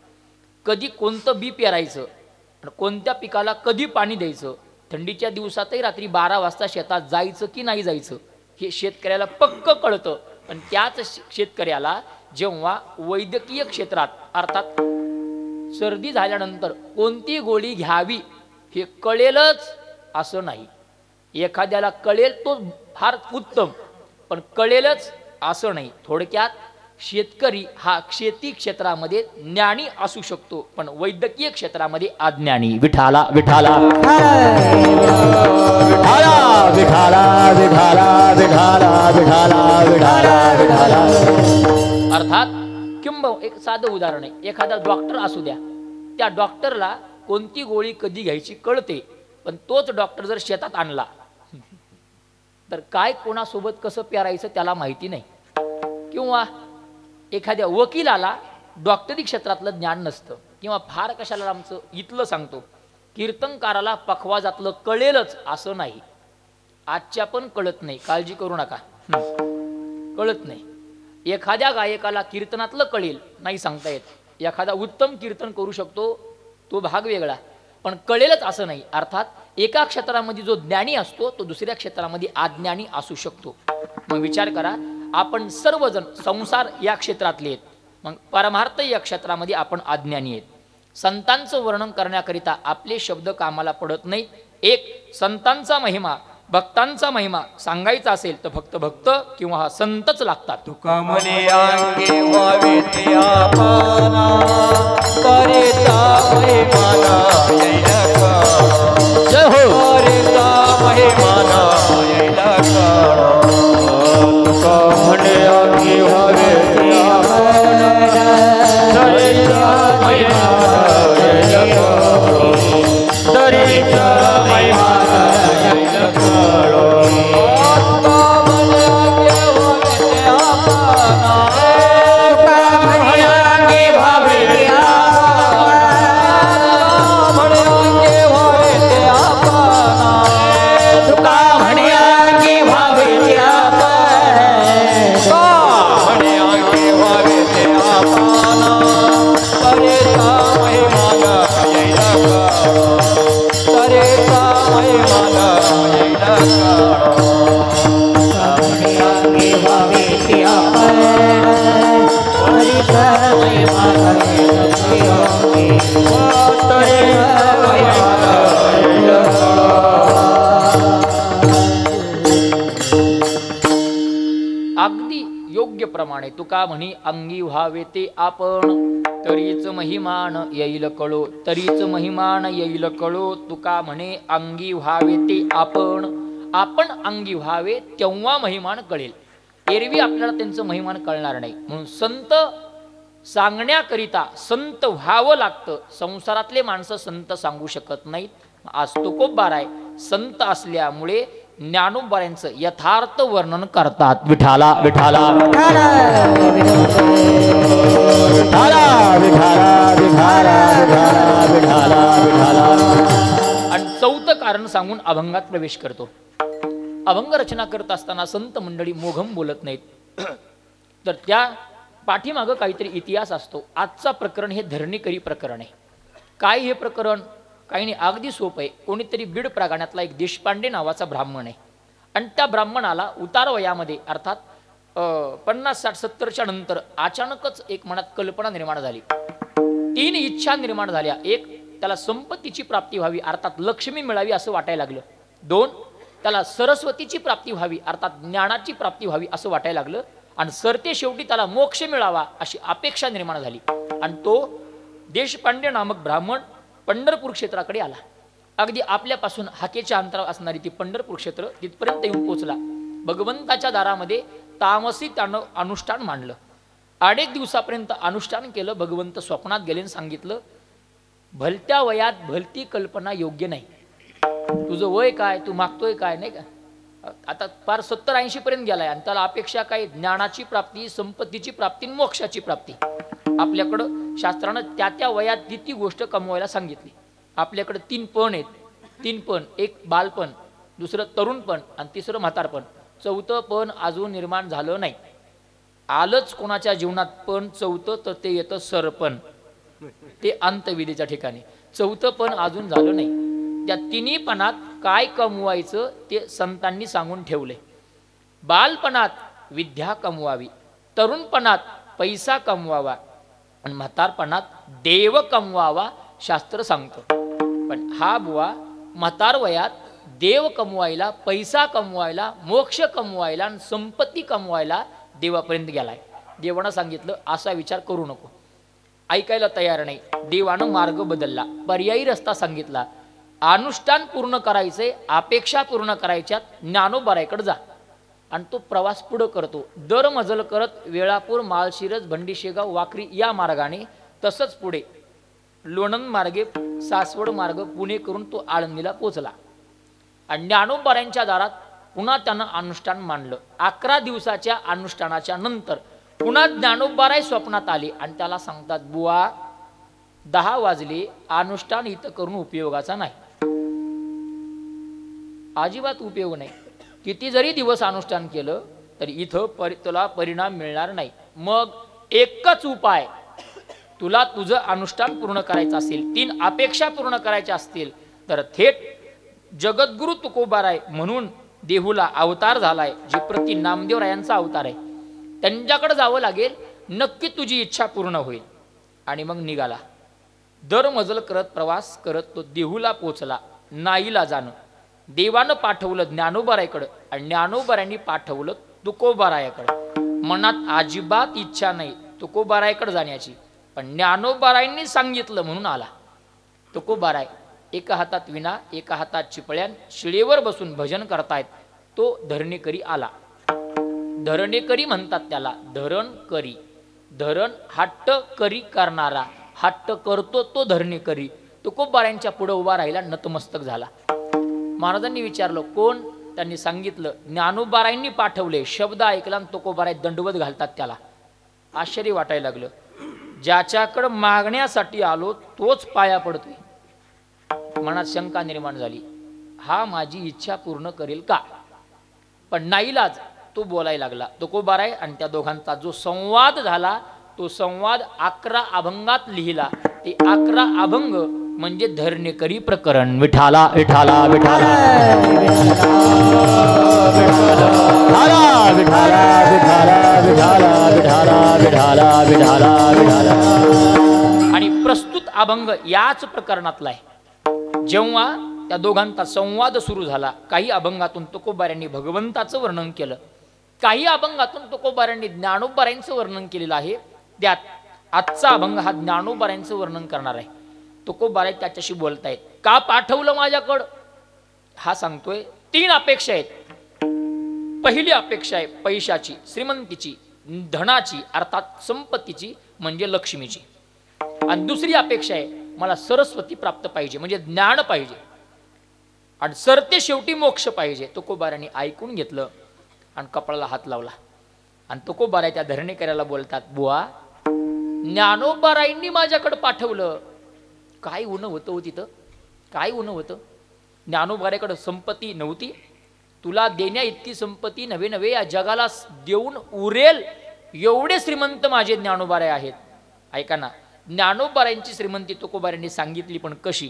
[SPEAKER 1] कधी कोणतं बी पेरायचं, कोणत्या पिकाला कधी पाणी द्यायचं, थंडीच्या दिवसातही रात्री 12 वाजता शेतात जायचं की नाही जायचं हे शेतकऱ्याला पक्क कळतं. पण त्याच शेतकऱ्याला जेव्हा वैद्यकीय क्षेत्रात अर्थात सर्दी झाल्यानंतर कोणती गोळी घ्यावी हे कळेलच असं नाही. एखाद्याला कळेल तो फार उत्तम, पण कळेलच असं नाही. थोडक्यात शेतकरी हा शेती क्षेत्रामध्ये ज्ञानी असू शकतो, पण वैद्यकीय क्षेत्रामध्ये अज्ञानी. विठाला विठाला विठाला विठाला विठाला विठाला विठाला विठाला विठाला. अर्थात किंब एक साधं उदाहरण आहे, एखादा डॉक्टर असू द्या, त्या डॉक्टरला कोणती गोळी कधी घ्यायची कळते, पण तोच डॉक्टर जर शेतात आणला तर काय कोणासोबत कसं पेरायचं त्याला माहिती नाही. किंवा एखाद्या वकिलाला डॉक्टरी क्षेत्रातलं ज्ञान नसतं. किंवा फार कशाला आमचं इथलं सांगतो, कीर्तनकाराला पखवाजातलं कळेलच असं नाही. आजच्या पण कळत नाही, काळजी करू नका, कळत नाही. एखाद्या गायकाला कीर्तनातलं कळेल नाही सांगता येत. एखादा उत्तम कीर्तन करू शकतो तो भाग वेगळा, पण कळेलच असं नाही. अर्थात एका क्षेत्रामध्ये जो ज्ञानी असतो तो दुसऱ्या क्षेत्रामध्ये अज्ञानी असू शकतो. मग विचार करा, आपण सर्वजण संसार या क्षेत्रातले आहेत, मग परमार्थ या क्षेत्रामध्ये आपण अज्ञानी आहेत. संतांचं वर्णन करण्याकरिता आपले शब्द कामाला पडत नाहीत. एक संतांचा महिमा, भक्तांचा महिमा सांगायचा असेल तर फक्त भक्त किंवा हा संतच लागतात.
[SPEAKER 3] तुका म्हणे अंगे व्हावे ते आपणा, करिता महिमाना येईला काळ.
[SPEAKER 1] जय हो.
[SPEAKER 3] करिता महिमाना येईला काळ. तुका म्हणे अंगे व्हावे ते आपणा, करिता महिमाना येईला काळ. करिता महिमाना येईला काळ.
[SPEAKER 1] अगदी योग्य प्रमाणे तुका म्हणी अंगी व्हावे ते आपण, तरीच महिमान येईल कळो. तरीच महिमान येईल कळो. तुका म्हणे अंगी व्हावे ते आपण, आपण अंगी व्हावे तेव्हा महिमान कळेल. एरवी आपल्याला त्यांचं महिमान कळणार नाही. म्हणून संत सांगण्याकरिता संत व्हावं लागतं. संसारातले माणसं संत सांगू शकत नाहीत. आज तुकोबार आहे, संत असल्यामुळे ज्ञानोबाऱ्यांचं यथार्थ वर्णन करतात. विठाला विठाला विठाला विठाला विठाला विठाला विठाला. आणि चौथं कारण सांगून अभंगात प्रवेश करतो. अभंग रचना करत असताना संत मंडळी मोघम बोलत नाहीत, तर त्या पाठीमागं काहीतरी इतिहास असतो. आजचा प्रकरण हे धरणीकरी प्रकरण आहे. काय हे प्रकरण? काही नाही, अगदी सोपं आहे. कोणीतरी बीड प्रागाण्यातला एक देशपांडे नावाचा ब्राह्मण आहे, आणि त्या ब्राह्मणाला उतार वयामध्ये अर्थात 50-60-70च्या नंतर अचानकच एक मनात कल्पना निर्माण झाली. 3 इच्छा निर्माण झाल्या. एक, त्याला संपत्तीची प्राप्ती व्हावी अर्थात लक्ष्मी मिळावी असं वाटायला लागलं. 2, त्याला सरस्वतीची प्राप्ती व्हावी अर्थात ज्ञानाची प्राप्ती व्हावी असं वाटायला लागलं. आणि सरते शेवटी त्याला मोक्ष मिळावा अशी अपेक्षा निर्माण झाली. आणि तो देशपांडे नामक ब्राह्मण पंढरपूर क्षेत्राकडे आला. अगदी आपल्यापासून हाकेच्या अंतरावर असणारी ती पंढरपूर क्षेत्र तिथपर्यंत येऊन पोचला. भगवंताच्या दारामध्ये तामसी त्यानं अनुष्ठान मांडलं. 8 दिवसापर्यंत अनुष्ठान केलं. भगवंत स्वप्नात गेले आणि सांगितलं, भलत्या वयात भलती कल्पना योग्य नाही. तुझं वय काय, तू मागतोय काय, नाही का? आता फार 70-80 पर्यंत गेलाय आणि त्याला अपेक्षा काय? ज्ञानाची प्राप्ती, संपत्तीची प्राप्ती, मोक्षाची प्राप्ती. आपल्याकडं शास्त्रानं त्या वयात ती गोष्ट कमवायला सांगितली. आपल्याकडे 3 पण आहेत. 3 पण, एक बालपण, दुसरं तरुणपण आणि तिसरं म्हातारपण. 4थं पण अजून निर्माण झालं नाही. आलंच कोणाच्या जीवनात पण 4थं, तर ते येतं सरपण, ते अंतविधीच्या ठिकाणी. 4थं पण अजून झालं नाही. त्या 3 पणात काय कमवायचं ते संतांनी सांगून ठेवले. बालपणात विद्या कमवावी, तरुणपणात पैसा कमवावा आणि म्हातारपणात देव कमवावा शास्त्र सांगतं. पण हा बुवा म्हातार वयात देव कमवायला, पैसा कमवायला, मोक्ष कमवायला आणि संपत्ती कमवायला देवापर्यंत गेलाय. देवानं सांगितलं असा विचार करू नको. ऐकायला तयार नाही. देवानं मार्ग बदलला, पर्यायी रस्ता सांगितला. अनुष्ठान पूर्ण करायचे, अपेक्षा पूर्ण करायच्यात, ज्ञानोबारायकडे जा. आणि तो प्रवास पुढं करतो. दर मजल करत वेळापूर, माळशिरस, भंडीशेगाव, वाखरी या मार्गाने, तसंच पुढे लोणंद मार्गे, सासवड मार्ग पुणे करून तो आळंदीला पोचला. आणि ज्ञानोबारायांच्या दारात पुन्हा त्यानं अनुष्ठान मांडलं. 11 दिवसाच्या अनुष्ठानाच्या नंतर पुन्हा ज्ञानोबाराय स्वप्नात आले आणि त्याला सांगतात, बुवा 10 वाजले, अनुष्ठान इथं करून उपयोगाचा नाही. अजिबात उपयोग नाही. किती जरी दिवस अनुष्ठान केलं तर इथं तुला परिणाम मिळणार नाही. मग एकच उपाय, तुला तुझं अनुष्ठान पूर्ण करायचं असेल, 3 अपेक्षा पूर्ण करायच्या असतील तर थेट जगद्गुरु तुकोबाराय म्हणून देहूला अवतार झालाय, जे प्रति नामदेवरायांचा अवतार आहे, त्यांच्याकडे जावं लागेल. नक्की तुझी इच्छा पूर्ण होईल. आणि मग निघाला. दरमजल करत प्रवास करत तो देहूला पोचला. नाईला जाणं, देवानं पाठवलं ज्ञानोबारायकडं आणि ज्ञानोबारायांनी पाठवलं तुकोबारायाकडं. मनात अजिबात इच्छा नाही तुकोबारायकडे जाण्याची, पण ज्ञानोबारायांनी सांगितलं म्हणून आला. तुकोबाराय एका हातात विना, एका हातात चिपळ्यान, शिळेवर बसून भजन करतायत. तो धरणेकरी आला. धरणेकरी म्हणतात त्याला, धरण करी. धरण हट्ट करी करणारा, हट्ट करतो तो धरणेकरी. तुकोबारायांच्या पुढे उभा राहिला, नतमस्तक झाला. महाराजांनी विचारलं कोण? त्यांनी सांगितलं ज्ञानोबारायांनी पाठवले. शब्द ऐकला आणि तुकोबाराय दंडवत घालतात त्याला. आश्चर्य वाटायला लागलं. ज्याच्याकडे मागण्यासाठी आलो तोच पाया पडतोय. मनात शंका निर्माण झाली, हा माझी इच्छा पूर्ण करेल का? पण नाईलाज तो बोलायला लागला. तुकोबाराय आणि त्या दोघांचा जो संवाद झाला, तो संवाद 11 अभंगात लिहिला. ते 11 अभंग म्हणजे धरणेकरी प्रकरण. विठाला विठाला विठाला विठाला विठाला विठाला विठाला विठाला विठाला विठाला विठाला. आणि प्रस्तुत अभंग याच प्रकरणातला आहे. जेव्हा त्या दोघांचा संवाद सुरू झाला, काही अभंगातून तुकोबारायांनी भगवंताचं वर्णन केलं, काही अभंगातून तुकोबारायांनी ज्ञानोबारायांचं वर्णन केलेलं आहे. त्यात आजचा अभंग हा ज्ञानोबारायांचं वर्णन करणार आहे. तुकोबाराय त्याच्याशी बोलतायत. का पाठवलं माझ्याकडं? हा सांगतोय 3 अपेक्षा आहेत. पहिली अपेक्षा आहे पैशाची, श्रीमंतीची, धनाची अर्थात संपत्तीची म्हणजे लक्ष्मीची. आणि दुसरी अपेक्षा आहे मला सरस्वती प्राप्त पाहिजे म्हणजे ज्ञान पाहिजे. आणि सरते शेवटी मोक्ष पाहिजे. तुकोबारायांनी ऐकून घेतलं आणि कपाळाला हात लावला. आणि तुकोबाराय त्या धरणेकऱ्याला बोलतात, बुवा ज्ञानोबारायांनी माझ्याकडे पाठवलं. काय उणं होतं हो तिथं? काय उणं होतं? ज्ञानोबारायाकडे संपत्ती नव्हती. तुला देण्या इतकी संपत्ती नव्हे नव्हे या जगाला देऊन उरेल एवढे श्रीमंत माझे ज्ञानोबाराय आहेत. ऐका ना, ज्ञानोबारायांची श्रीमंती तुकोबारायांनी सांगितली, पण कशी?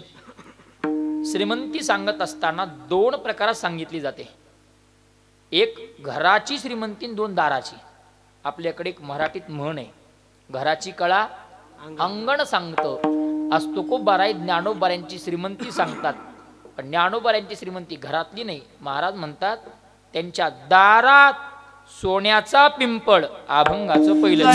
[SPEAKER 1] श्रीमंती सांगत असताना 2 प्रकारात सांगितली जाते. एक घराची श्रीमंती, 2 दाराची. आपल्याकडे एक मराठीत म्हण आहे, घराची कळा अंगण सांगतं. आज तुकोबाराय ज्ञानोबारायांची श्रीमंती सांगतात, पण ज्ञानोबारायांची श्रीमंती घरातली नाही. महाराज म्हणतात त्यांच्या दारात सोन्याचा पिंपळ. अभंगाचं पहिलं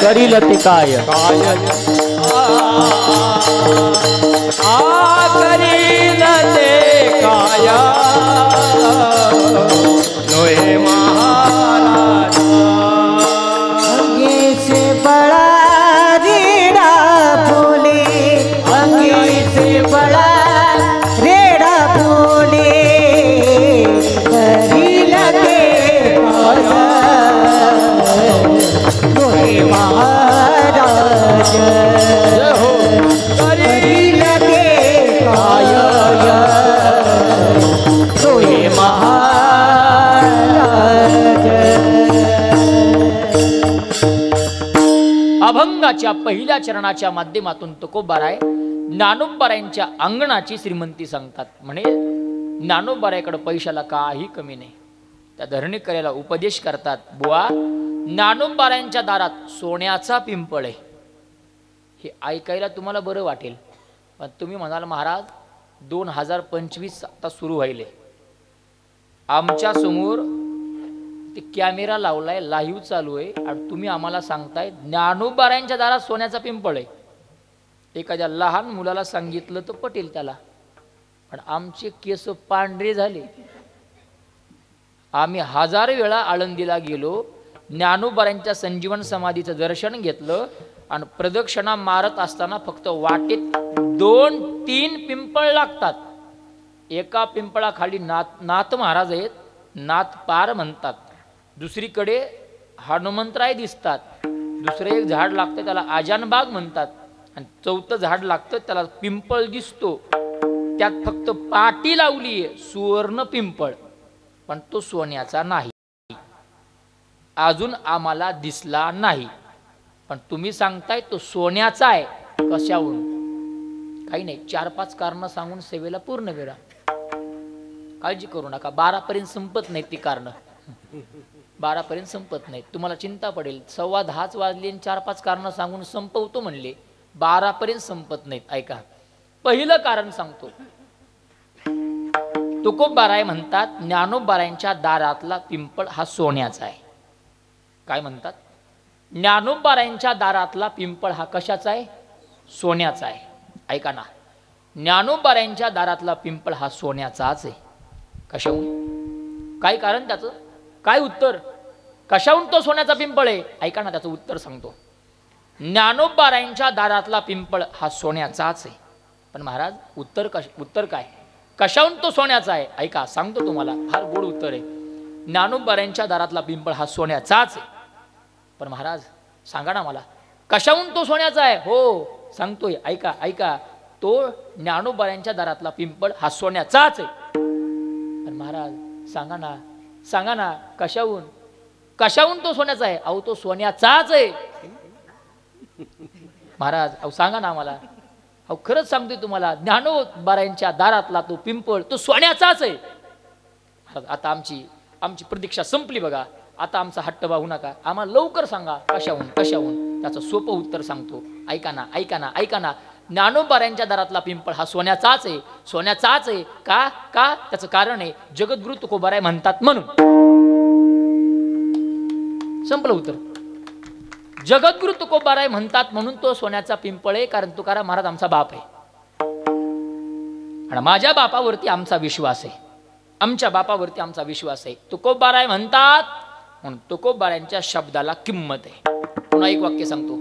[SPEAKER 1] करील ते काय
[SPEAKER 3] करील ते काय लोहे महाराज
[SPEAKER 1] अभंगाच्या पहिल्या चरणाच्या माध्यमातून तुकोबाराय ज्ञानोबारायांच्या अंगणाची श्रीमंती सांगतात. म्हणे ज्ञानोबारायकडे पैशाला काही कमी नाही. त्या धरणीकऱ्याला उपदेश करतात, बुवा ज्ञानोबारायांच्या दारात सोन्याचा पिंपळ आहे. हे ऐकायला तुम्हाला बरं वाटेल, पण तुम्ही म्हणाल महाराज 2025 आता सुरू व्हायले, आमच्या समोर ते कॅमेरा लावलाय, लाईव्ह चालू आहे आणि तुम्ही आम्हाला सांगताय ज्ञानोबारायांच्या दारात सोन्याचा पिंपळ आहे. एखाद्या लहान मुलाला सांगितलं तर पटेल त्याला, पण आमचे केस पांढरे झाले. आम्ही 1000 वेळा आळंदीला गेलो, ज्ञानोबारायांच्या संजीवन समाधीचं दर्शन घेतलं आणि प्रदक्षिणा मारत असताना फक्त वाटेत 2-3 पिंपळ लागतात. एका पिंपळाखाली नाथ महाराज आहेत, नाथ पार म्हणतात. दुसरीकडे हनुमंतराय दिसतात. दुसरं एक झाड लागतं त्याला आजानबाग म्हणतात. आणि चौथं झाड लागतं त्याला पिंपळ दिसतो, त्यात फक्त पाटी लावली आहे सुवर्ण पिंपळ, पण तो सोन्याचा नाही, अजून आम्हाला दिसला नाही. पण तुम्ही सांगताय तो सोन्याचा आहे. कशावरून? काही नाही, 4-5 कारणं सांगून सेवेला पूर्ण करा. काळजी करू नका, 12 पर्यंत संपत नाहीत ती कारणं. 12 पर्यंत संपत नाहीत. तुम्हाला चिंता पडेल, 10:15 वाजले आणि 4-5 कारणं सांगून संपवतो म्हणले, 12 पर्यंत संपत नाहीत. ऐका, पहिलं कारण सांगतो. तुकोबाराय म्हणतात ज्ञानोबारायांच्या दारातला पिंपळ हा सोन्याचा आहे. काय म्हणतात? ज्ञानोबारायांच्या दारातला पिंपळ हा कशाचा आहे? सोन्याचा आहे. ऐका ना, ज्ञानोबारायांच्या दारातला पिंपळ हा सोन्याचाच आहे. कशाहून? काय कारण त्याचं? काय उत्तर? कशाहून तो सोन्याचा पिंपळ आहे? ऐका ना, त्याचं उत्तर सांगतो. ज्ञानोबारायांच्या दारातला पिंपळ हा सोन्याचाच आहे. पण महाराज उत्तर काय? कशाहून तो सोन्याचा आहे? ऐका, सांगतो तुम्हाला, फार गोड उत्तर आहे. ज्ञानोबारायांच्या दारातला पिंपळ हा सोन्याचाच आहे. पण महाराज सांगा ना मला, कशाहून तो सोन्याचा आहे? हो सांगतोय, ऐका ऐका, तो ज्ञानोबारायांच्या दारातला पिंपळ हा सोन्याचाच आहे. पण महाराज सांगा ना कशाहून तो सोन्याचा आहे? अहो तो सोन्याचाच आहे महाराज. अहो सांगा ना मला, अहो खरंच सांगतोय तुम्हाला, ज्ञानोबारायांच्या दारातला तो पिंपळ तो सोन्याचाच आहे. आता आमची प्रतीक्षा संपली बघा. आता आमचा हट्ट बाहू नका, आम्हाला लवकर सांगा कशाहून. त्याचं सोपं उत्तर सांगतो. ऐका ना, ज्ञानोबारायांच्या दारातला पिंपळ हा सोन्याचाच आहे. का? त्याचं कारण आहे जगद्गुरु तुकोबाराय म्हणतात म्हणून. संपलं उत्तर. जगद्गुरु तुकोबाराय म्हणतात म्हणून तो सोन्याचा पिंपळ आहे. कारण तुकाराम महाराज आमचा बाप आहे आणि माझ्या बापावरती आमचा विश्वास आहे. आमच्या बापावरती आमचा विश्वास आहे. तुकोबाराय म्हणतात म्हणून तुकोबारायांच्या शब्दाला किंमत आहे. पुन्हा एक वाक्य सांगतो.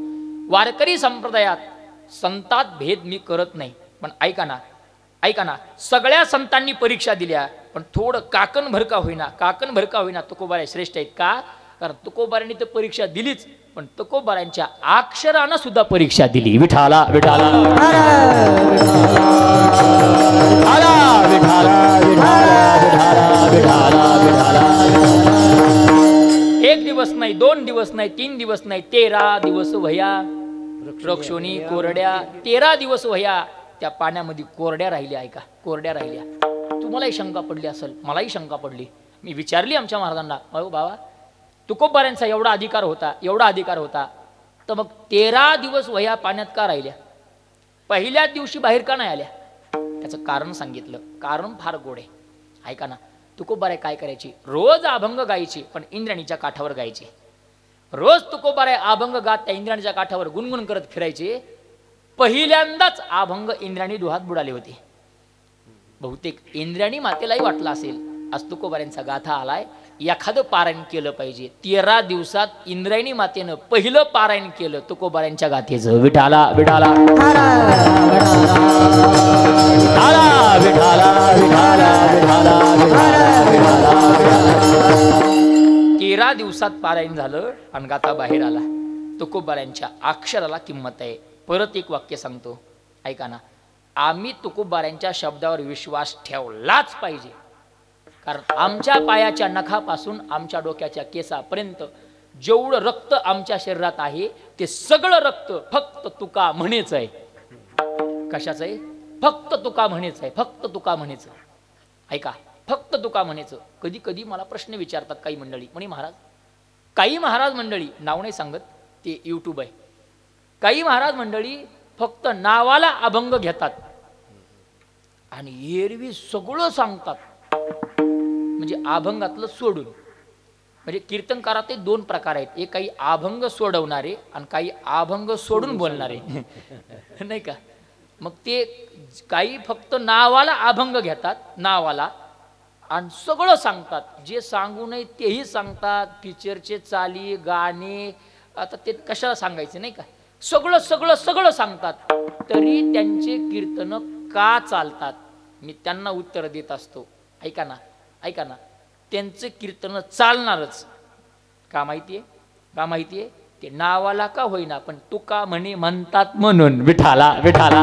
[SPEAKER 1] वारकरी संप्रदायात संतात भेद मी करत नाही. पण ऐका ना, सगळ्या संतांनी परीक्षा दिल्या, पण थोडं काकण भरका होईना तुकोबाराय श्रेष्ठ आहेत. का? कारण तुकोबारायांनी तर परीक्षा दिलीच, पण तुकोबारायांच्या अक्षरानं सुद्धा परीक्षा दिली. विठाला विठाला एक दिवस नाही, 2 दिवस नाही, 3 दिवस नाही, 13 दिवस वह्या रक्षोनी कोरड्या. 13 दिवस वह्या त्या पाण्यामध्ये कोरड्या राहिल्या. ऐका, कोरड्या राहिल्या. तुम्हालाही शंका पडली असेल, मलाही शंका पडली. मी विचारली आमच्या महाराजांना, अहो बाबा तुकोबारायांचा एवढा अधिकार होता, तर मग 13 दिवस वह्या पाण्यात का राहिल्या? पहिल्या दिवशी बाहेर का नाही आल्या? त्याचं कारण सांगितलं. कारण फार गोड आहे. ऐका ना, तुकोबाराय काय करायची? रोज अभंग गायची, पण इंद्राणीच्या काठावर गायची. रोज तुकोबाराय अभंग गात त्या इंद्राणीच्या काठावर गुणगुण करत फिरायचे. पहिल्यांदाच अभंग इंद्राणी डोहात बुडाले होते. बहुतेक इंद्राणी मातेलाही वाटलं असेल आज तुकोबारायांचा गाथा आलाय, एखादं पारायण केलं पाहिजे. 13 दिवसात इंद्रायणी मातेनं पहिलं पारायण केलं तुकोबारायांच्या गाथेचं. विठाला विठाला 13 दिवसात पारायण झालं आणि गाथा बाहेर आला. तुकोबारायांच्या अक्षराला किंमत आहे. परत एक वाक्य सांगतो, ऐका ना. आम्ही तुकोबारायांच्या शब्दावर विश्वास ठेवलाच पाहिजे. कारण आमच्या पायाच्या नखापासून आमच्या डोक्याच्या केसापर्यंत जेवढं रक्त आमच्या शरीरात आहे ते सगळं रक्त फक्त तुका म्हणेच आहे. कशाचं आहे? फक्त तुका म्हणेच आहे. फक्त तुका म्हणेच. ऐका, फक्त तुका म्हणेचं. कधी कधी मला प्रश्न विचारतात काही मंडळी, म्हणे महाराज, काही महाराज मंडळी, नाव नाही सांगत, ते यूट्यूब आहे, काही महाराज मंडळी फक्त नावाला अभंग घेतात आणि एरवी सगळं सांगतात. म्हणजे अभंगातलं सोडून. म्हणजे कीर्तनकारात दोन प्रकार आहेत, एक काही अभंग सोडवणारे आणि काही अभंग सोडून बोलणारे. नाही का? मग ते काही फक्त नावाला अभंग घेतात, नावाला, आणि सगळं सांगतात. जे सांगू नये तेही सांगतात. पिक्चरचे चाली, गाणे, आता ते कशाला सांगायचे, नाही का? सगळं सगळं सगळं सांगतात. तरी त्यांचे कीर्तन का चालतात? मी त्यांना उत्तर देत असतो. ऐका ना, ऐका ना, त्यांचं कीर्तन चालणारच. का माहितीये? का माहितीये? ते नावाला का होईना पण तुका म्हणे म्हणतात म्हणून. विठाला विठाला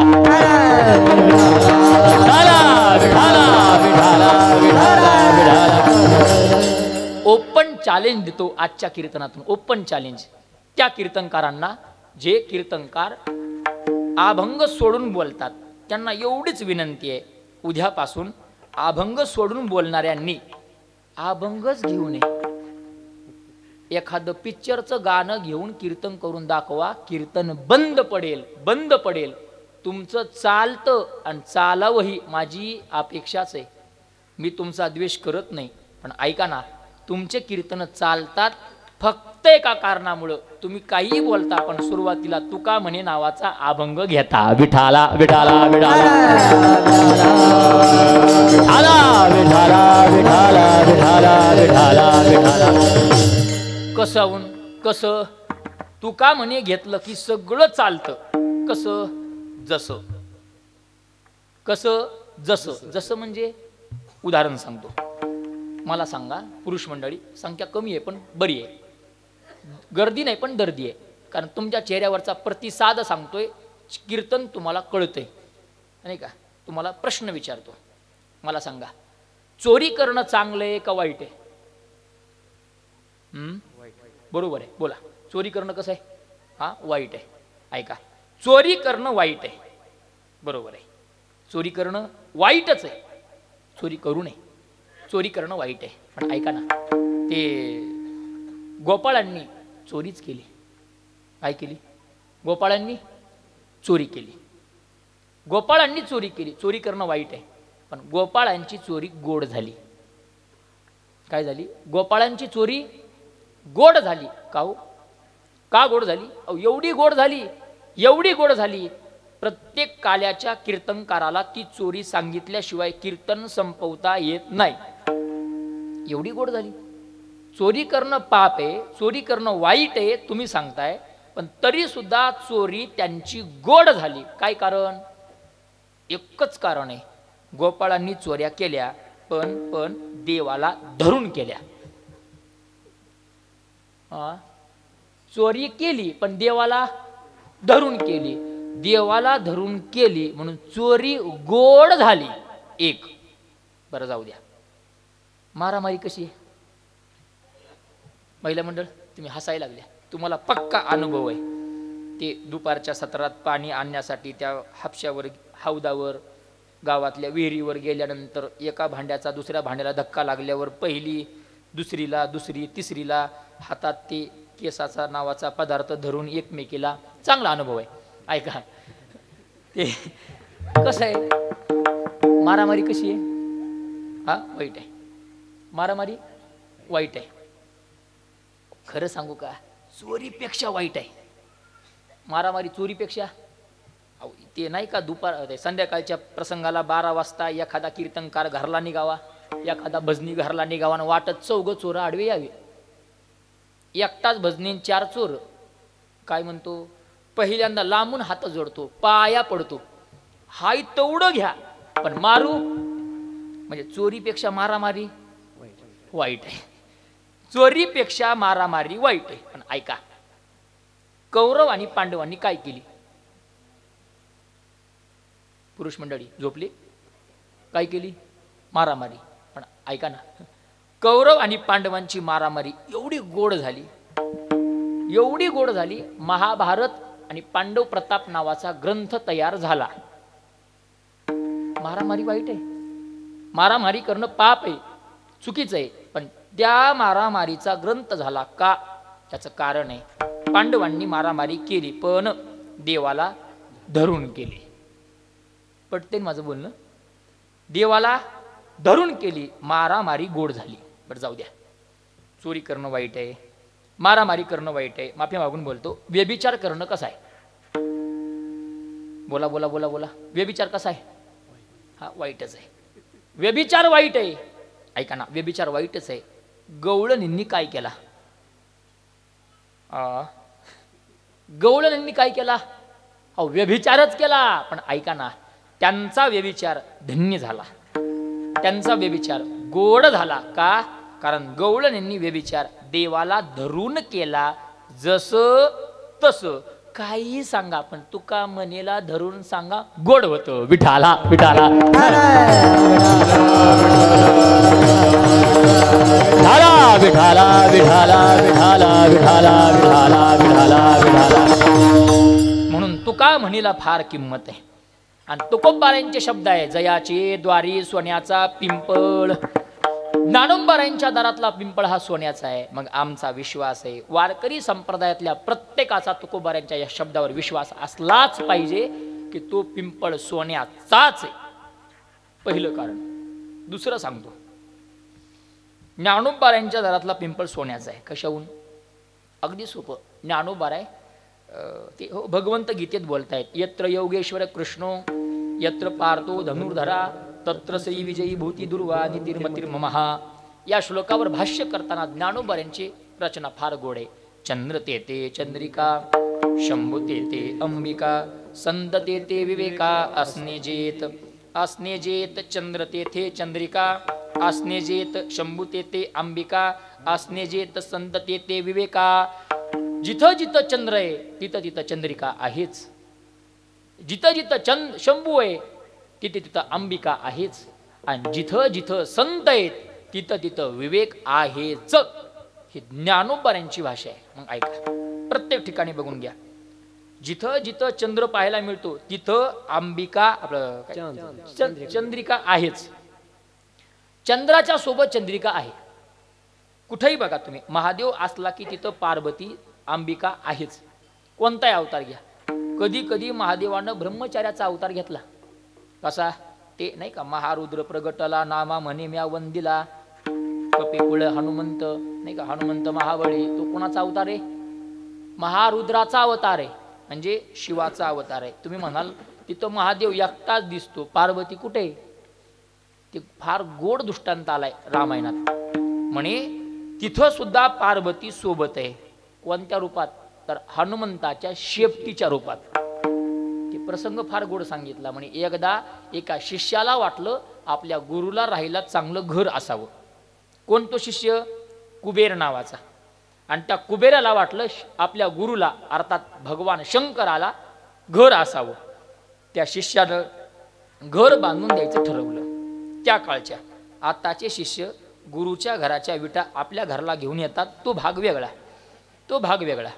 [SPEAKER 1] ओपन चॅलेंज देतो आजच्या कीर्तनातून. ओपन चॅलेंज त्या कीर्तनकारांना जे कीर्तनकार अभंग सोडून बोलतात त्यांना एवढीच विनंती आहे, उद्यापासून अभंग सोडून बोलणाऱ्यांनी अभंगच घेऊ नये. एखादं पिक्चरचं गाणं घेऊन कीर्तन करून दाखवा, कीर्तन बंद पडेल, बंद पडेल. तुमचं चालतं आणि चालावंही माझी अपेक्षाच आहे. मी तुमचा द्वेष करत नाही, पण ऐका ना, तुमचे कीर्तन चालतात फक्त एका कारणामुळं. तुम्ही काही बोलता पण सुरुवातीला तुका म्हणे नावाचा अभंग घेता. विठाला विठाला विठाला विठाला विठाला विठाला विठाला विठाला. कसं कसं तुका म्हणे घेतलं की सगळं चालतं. कसं? जसं. कसं? जसं. जसं म्हणजे उदाहरण सांगतो. मला सांगा, पुरुष मंडळी संख्या कमी आहे पण बरी आहे, गर्दी नाही पण दर्दी आहे, कारण तुमच्या चेहऱ्यावरचा प्रतिसाद सांगतोय कीर्तन तुम्हाला कळतंय, नाही का? तुम्हाला प्रश्न विचारतो. मला सांगा, चोरी करणं चांगलं आहे का वाईट आहे? बरोबर आहे, बोला. चोरी करणं कसं आहे? हा, वाईट आहे. ऐका, चोरी करणं वाईट आहे. बरोबर आहे, चोरी करणं वाईटच आहे. चोरी करू नये, चोरी करणं वाईट आहे. पण ऐका ना, ते गोपाळांनी चोरीच केली. काय केली? गोपाळांनी चोरी केली. गोपाळांनी चोरी केली. चोरी करणं वाईट आहे, पण गोपाळांची चोरी गोड झाली. काय झाली? गोपाळांची चोरी गोड झाली. का हो? का गोड झाली? एवढी गोड झाली, एवढी गोड झाली, प्रत्येक काल्याच्या कीर्तनकाराला ती चोरी सांगितल्याशिवाय कीर्तन संपवता येत नाही. एवढी गोड झाली. चोरी करणं पाप आहे, चोरी करणं वाईट आहे तुम्ही सांगताय, पण तरी सुद्धा चोरी त्यांची गोड झाली. काय कारण? एकच कारण आहे, गोपाळांनी चोऱ्या केल्या पण देवाला धरून केल्या. चोरी केली पण देवाला धरून केली. देवाला धरून केली म्हणून चोरी गोड झाली. एक. बरं, जाऊ द्या. मारामारी कशी आहे? महिला मंडळ तुम्ही हसायला लागल्या, तुम्हाला पक्का अनुभव आहे. ते दुपारच्या सत्रात पाणी आणण्यासाठी त्या हापशावर, हौदावर, गावातल्या विहिरीवर गेल्यानंतर एका भांड्याचा दुसऱ्या भांड्याला धक्का लागल्यावर पहिली, दुसरीला, दुसरी, तिसरीला हातात ते केसाचा नावाचा पदार्थ धरून एकमेकीला. चांगला अनुभव आहे. ऐका, ते कसं आहे, मारामारी कशी आहे? हा, वाईट आहे. मारामारी वाईट आहे. खरं सांगू का, चोरीपेक्षा वाईट आहे मारामारी. चोरीपेक्षा ते नाही का, दुपार संध्याकाळच्या प्रसंगाला 12 वाजता एखादा कीर्तनकार घरला निघावा, एखादा भजनी घरला निघावा आणि वाटत 4 चोर आडवे यावे. एकटाच भजनीन 4 चोर. काय म्हणतो? पहिल्यांदा लांबून हात जोडतो, पाया पडतो, हाय तेवढं घ्या, पण मारू. म्हणजे चोरीपेक्षा मारामारी वाईट आहे. चोरीपेक्षा मारामारी वाईट आहे. पण ऐका, कौरव आणि पांडवांनी काय केली? पुरुष मंडळी झोपली. काय केली? मारामारी. पण ऐका ना, कौरव आणि पांडवांची मारामारी एवढी गोड झाली, एवढी गोड झाली, महाभारत आणि पांडव प्रताप नावाचा ग्रंथ तयार झाला. मारामारी वाईट आहे, मारामारी करणं पाप आहे, चुकीचं आहे, पण त्या मारामारीचा ग्रंथ झाला का? त्याचं कारण आहे, पांडवांनी मारामारी केली पण देवाला धरून केली. पटते माझं बोलणं? देवाला धरून केली, मारामारी गोड झाली. बरं जाऊ द्या, चोरी करणं वाईट आहे, मारामारी करणं वाईट आहे, माफी मागून बोलतो. व्यभिचार करणं कसं आहे? बोला बोला बोला बोला, व्यभिचार कसा आहे? हा वाईटच आहे, व्यभिचार वाईट आहे. ऐका ना, व्यभिचार वाईटच आहे. गवळणींनी काय केला? गवळणींनी काय केला? अहो व्यभिचारच केला. पण ऐका ना, त्यांचा व्यभिचार धन्य झाला, त्यांचा व्यभिचार गोड झाला का? कारण गवळणींनी व्यभिचार देवाला धरून केला. जसं तसं काही सांगा, पण तुका मनेला धरून सांगा, गोड होतं. विठाला विठाला विठाला विठाला विठाला विठाला विठाला विठाला विठाला विठाला. म्हणून तुका म्हणीला फार किंमत आहे. आणि तुकोबारायांचे शब्द आहे, जयाचे द्वारी सोन्याचा पिंपळ. ज्ञानोबारायांच्या दारातला पिंपळ हा सोन्याचा आहे. मग आमचा विश्वास आहे, वारकरी संप्रदायातल्या प्रत्येकाचा तुकोबारायांच्या या शब्दावर विश्वास असलाच पाहिजे की तो पिंपळ सोन्याचाच आहे. पहिलं कारण. दुसरं सांगतो, ज्ञानोबारायांच्या दारातला पिंपळ सोन्याचा आहे. कशाहून? अगदी सोपं. ज्ञानोबाराय ते हो भगवंत गीतेत बोलतायत, यत्र योगेश्वर कृष्णो यत्र पार्थो धनुर्धरा तत्र श्री विजयी भूती दुर्वा नितिर्मतिर्महा. या श्लोकावर भाष्य करताना ज्ञानोबारांची रचना फार गोड आहे. चंद्र तेते चंद्रिका, शंभू तेते अंबिका, संत तेते विवेका, असने जेत असने जेत. चंद्र तेथे चंद्रिका, असने जेत. शंभू तेते अंबिका, असने जेत. संत तेते विवेका. जिथं जिथं चंद्र आहे तिथं तिथं चंद्रिका आहेच, जिथं जिथं शंभू आहे तिथे तिथं अंबिका आहेच, आणि जिथं जिथं संत आहेत तिथं तिथं विवेक आहेच. ही ज्ञानोबारांची भाषा आहे. मग ऐका, प्रत्येक ठिकाणी बघून घ्या, जिथं जिथं चंद्र पाहायला मिळतो तिथं अंबिका आपलं चंद्रिका आहेच. चंद्राच्या सोबत चंद्रिका आहे. कुठेही बघा तुम्ही, महादेव असला की तिथं पार्वती अंबिका आहेच. कोणताही अवतार घ्या. कधी कधी महादेवानं ब्रह्मचार्याचा अवतार घेतला. कसा? ते नाही का, महारुद्र प्रगटला नामा म्हणे म्या वंदिला, कपिकुळ हनुमंत नाही का, हनुमंत महाबळी. तो कोणाचा अवतार आहे? महारुद्राचा अवतार आहे, म्हणजे शिवाचा अवतार आहे. तुम्ही म्हणाल तिथं महादेव एकटाच दिसतो, पार्वती कुठे? ते फार गोड दृष्टांत आलाय रामायणात. म्हणे तिथं सुद्धा पार्वती सोबत आहे. कोणत्या रूपात? तर हनुमंताच्या शेपटीच्या रूपात. ते प्रसंग फार गोड सांगितला. म्हणे एकदा एका शिष्याला वाटलं आपल्या गुरुला राहायला चांगलं घर असावं. कोण तो शिष्य? कुबेर नावाचा. आणि त्या कुबेराला वाटलं आपल्या गुरुला अर्थात भगवान शंकराला घर असावं. त्या शिष्यानं घर बांधून द्यायचं ठरवलं. त्या काळच्या आताचे शिष्य गुरुच्या घराच्या विटा आपल्या घराला घेऊन येतात, तो भाग वेगळा, तो भाग वेगळा,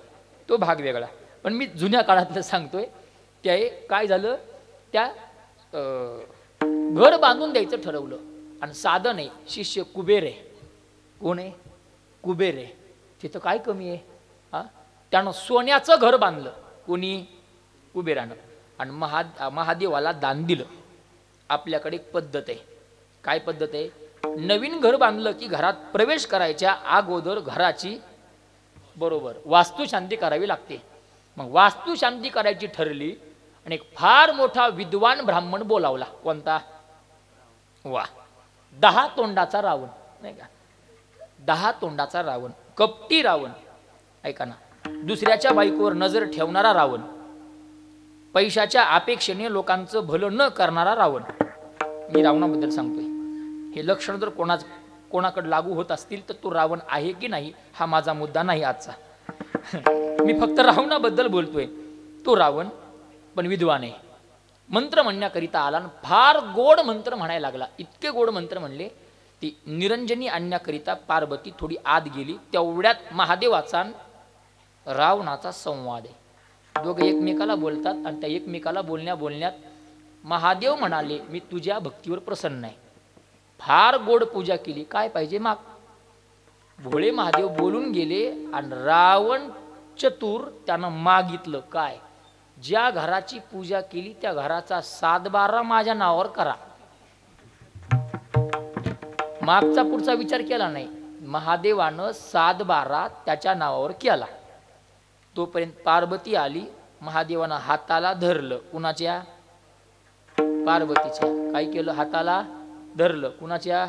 [SPEAKER 1] तो भाग वेगळा. पण मी जुन्या काळातलं सांगतोय. त्या काय झालं, त्या घर बांधून द्यायचं ठरवलं. आणि साधन आहे, शिष्य कुबेर आहे. कोण आहे? कुबेर आहे. तिथं काय कमी आहे? हा, त्यानं सोन्याचं घर बांधलं. कोणी? कुबेरानं. आणि महादेवाला दान दिलं. आपल्याकडे एक पद्धत आहे. काय पद्धत आहे? नवीन घर बांधलं की घरात प्रवेश करायच्या अगोदर घराची बरोबर वास्तुशांती करावी लागते. मग वास्तुशांती करायची ठरली आणि एक फार मोठा विद्वान ब्राह्मण बोलावला. कोणता? वा, 10 तोंडाचा रावण नाही का, 10 तोंडाचा रावण, कपटी रावण. ऐका ना, दुसऱ्याच्या बायकोवर नजर ठेवणारा रावण, पैशाच्या अपेक्षेने लोकांचं भलं न करणारा रावण. मी रावणाबद्दल सांगतोय. हे लक्षण जर कोणाकडे लागू होत असतील तर तो रावण आहे की नाही हा माझा मुद्दा नाही आजचा. मी फक्त रावणाबद्दल बोलतोय. तो रावण पण विद्वान आहे. मंत्र म्हणण्याकरिता आला, फार गोड मंत्र म्हणायला लागला. इतके गोड मंत्र म्हणले, ती निरंजनी आणण्याकरिता पार्वती थोडी आत गेली. तेवढ्यात महादेवाचा रावणाचा संवाद आहे. दोघे एकमेकाला बोलतात आणि त्या एकमेकाला बोलण्यात महादेव म्हणाले, मी तुझ्या भक्तीवर प्रसन्न आहे, फार गोड पूजा केली, काय पाहिजे माग. भोळे महादेव बोलून गेले आणि रावण चतुर त्यानं मागितलं काय, ज्या घराची पूजा केली त्या घराचा 7-12 माझ्या नावावर करा. मागचा पुढचा विचार केला नाही. महादेवानं 7-12 त्याच्या नावावर केला. तोपर्यंत पार्वती आली. महादेवानं हाताला धरलं. कुणाच्या? पार्वतीच्या. काय केलं? हाताला धरलं. कुणाच्या?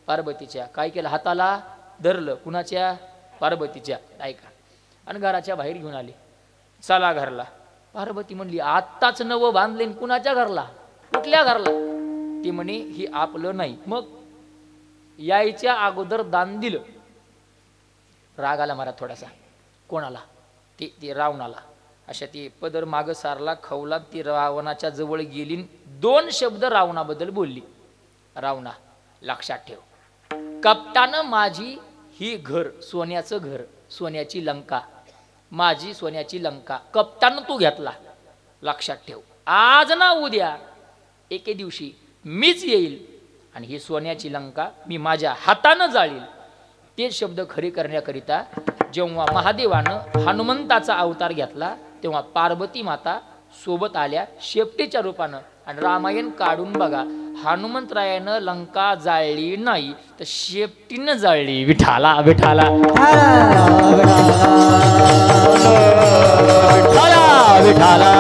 [SPEAKER 1] पार्वतीच्या. काय केलं? हाताला धरलं. कुणाच्या? पार्वतीच्या. ऐका. आणि घराच्या बाहेर घेऊन आले. चला घरला. पार्वती म्हणली, आत्ताच नवं बांधले, कुणाच्या घरला? कुठल्या घरला? ती म्हणे, ही आपलं नाही. मग यायच्या अगोदर दान दिलं. राग आला मला थोडासा. कोणाला? ते रावणाला. अशा ती पदर माग सारला, खवला. ती रावणाच्या जवळ गेली. 2 शब्द रावणाबद्दल बोलली. रावणा, लक्षात ठेव, कपटानं माझी ही घर, सोन्याचं घर, सोन्याची लंका, माझी सोन्याची लंका कपटानं तू घेतला. लक्षात ठेव, आज ना उद्या एके दिवशी मीच येईल आणि ही सोन्याची लंका मी माझ्या हातानं जाळील. ते शब्द खरे करण्याकरिता जेव्हा महादेवानं हनुमंताचा अवतार घेतला तेव्हा पार्वती माता सोबत आल्या शेपटीच्या रूपानं. आणि रामायण काढून बघा, हनुमंतरायानं लंका जाळली नाही तर शेपटीनं जाळली. विठाला विठाला विठाला विठाला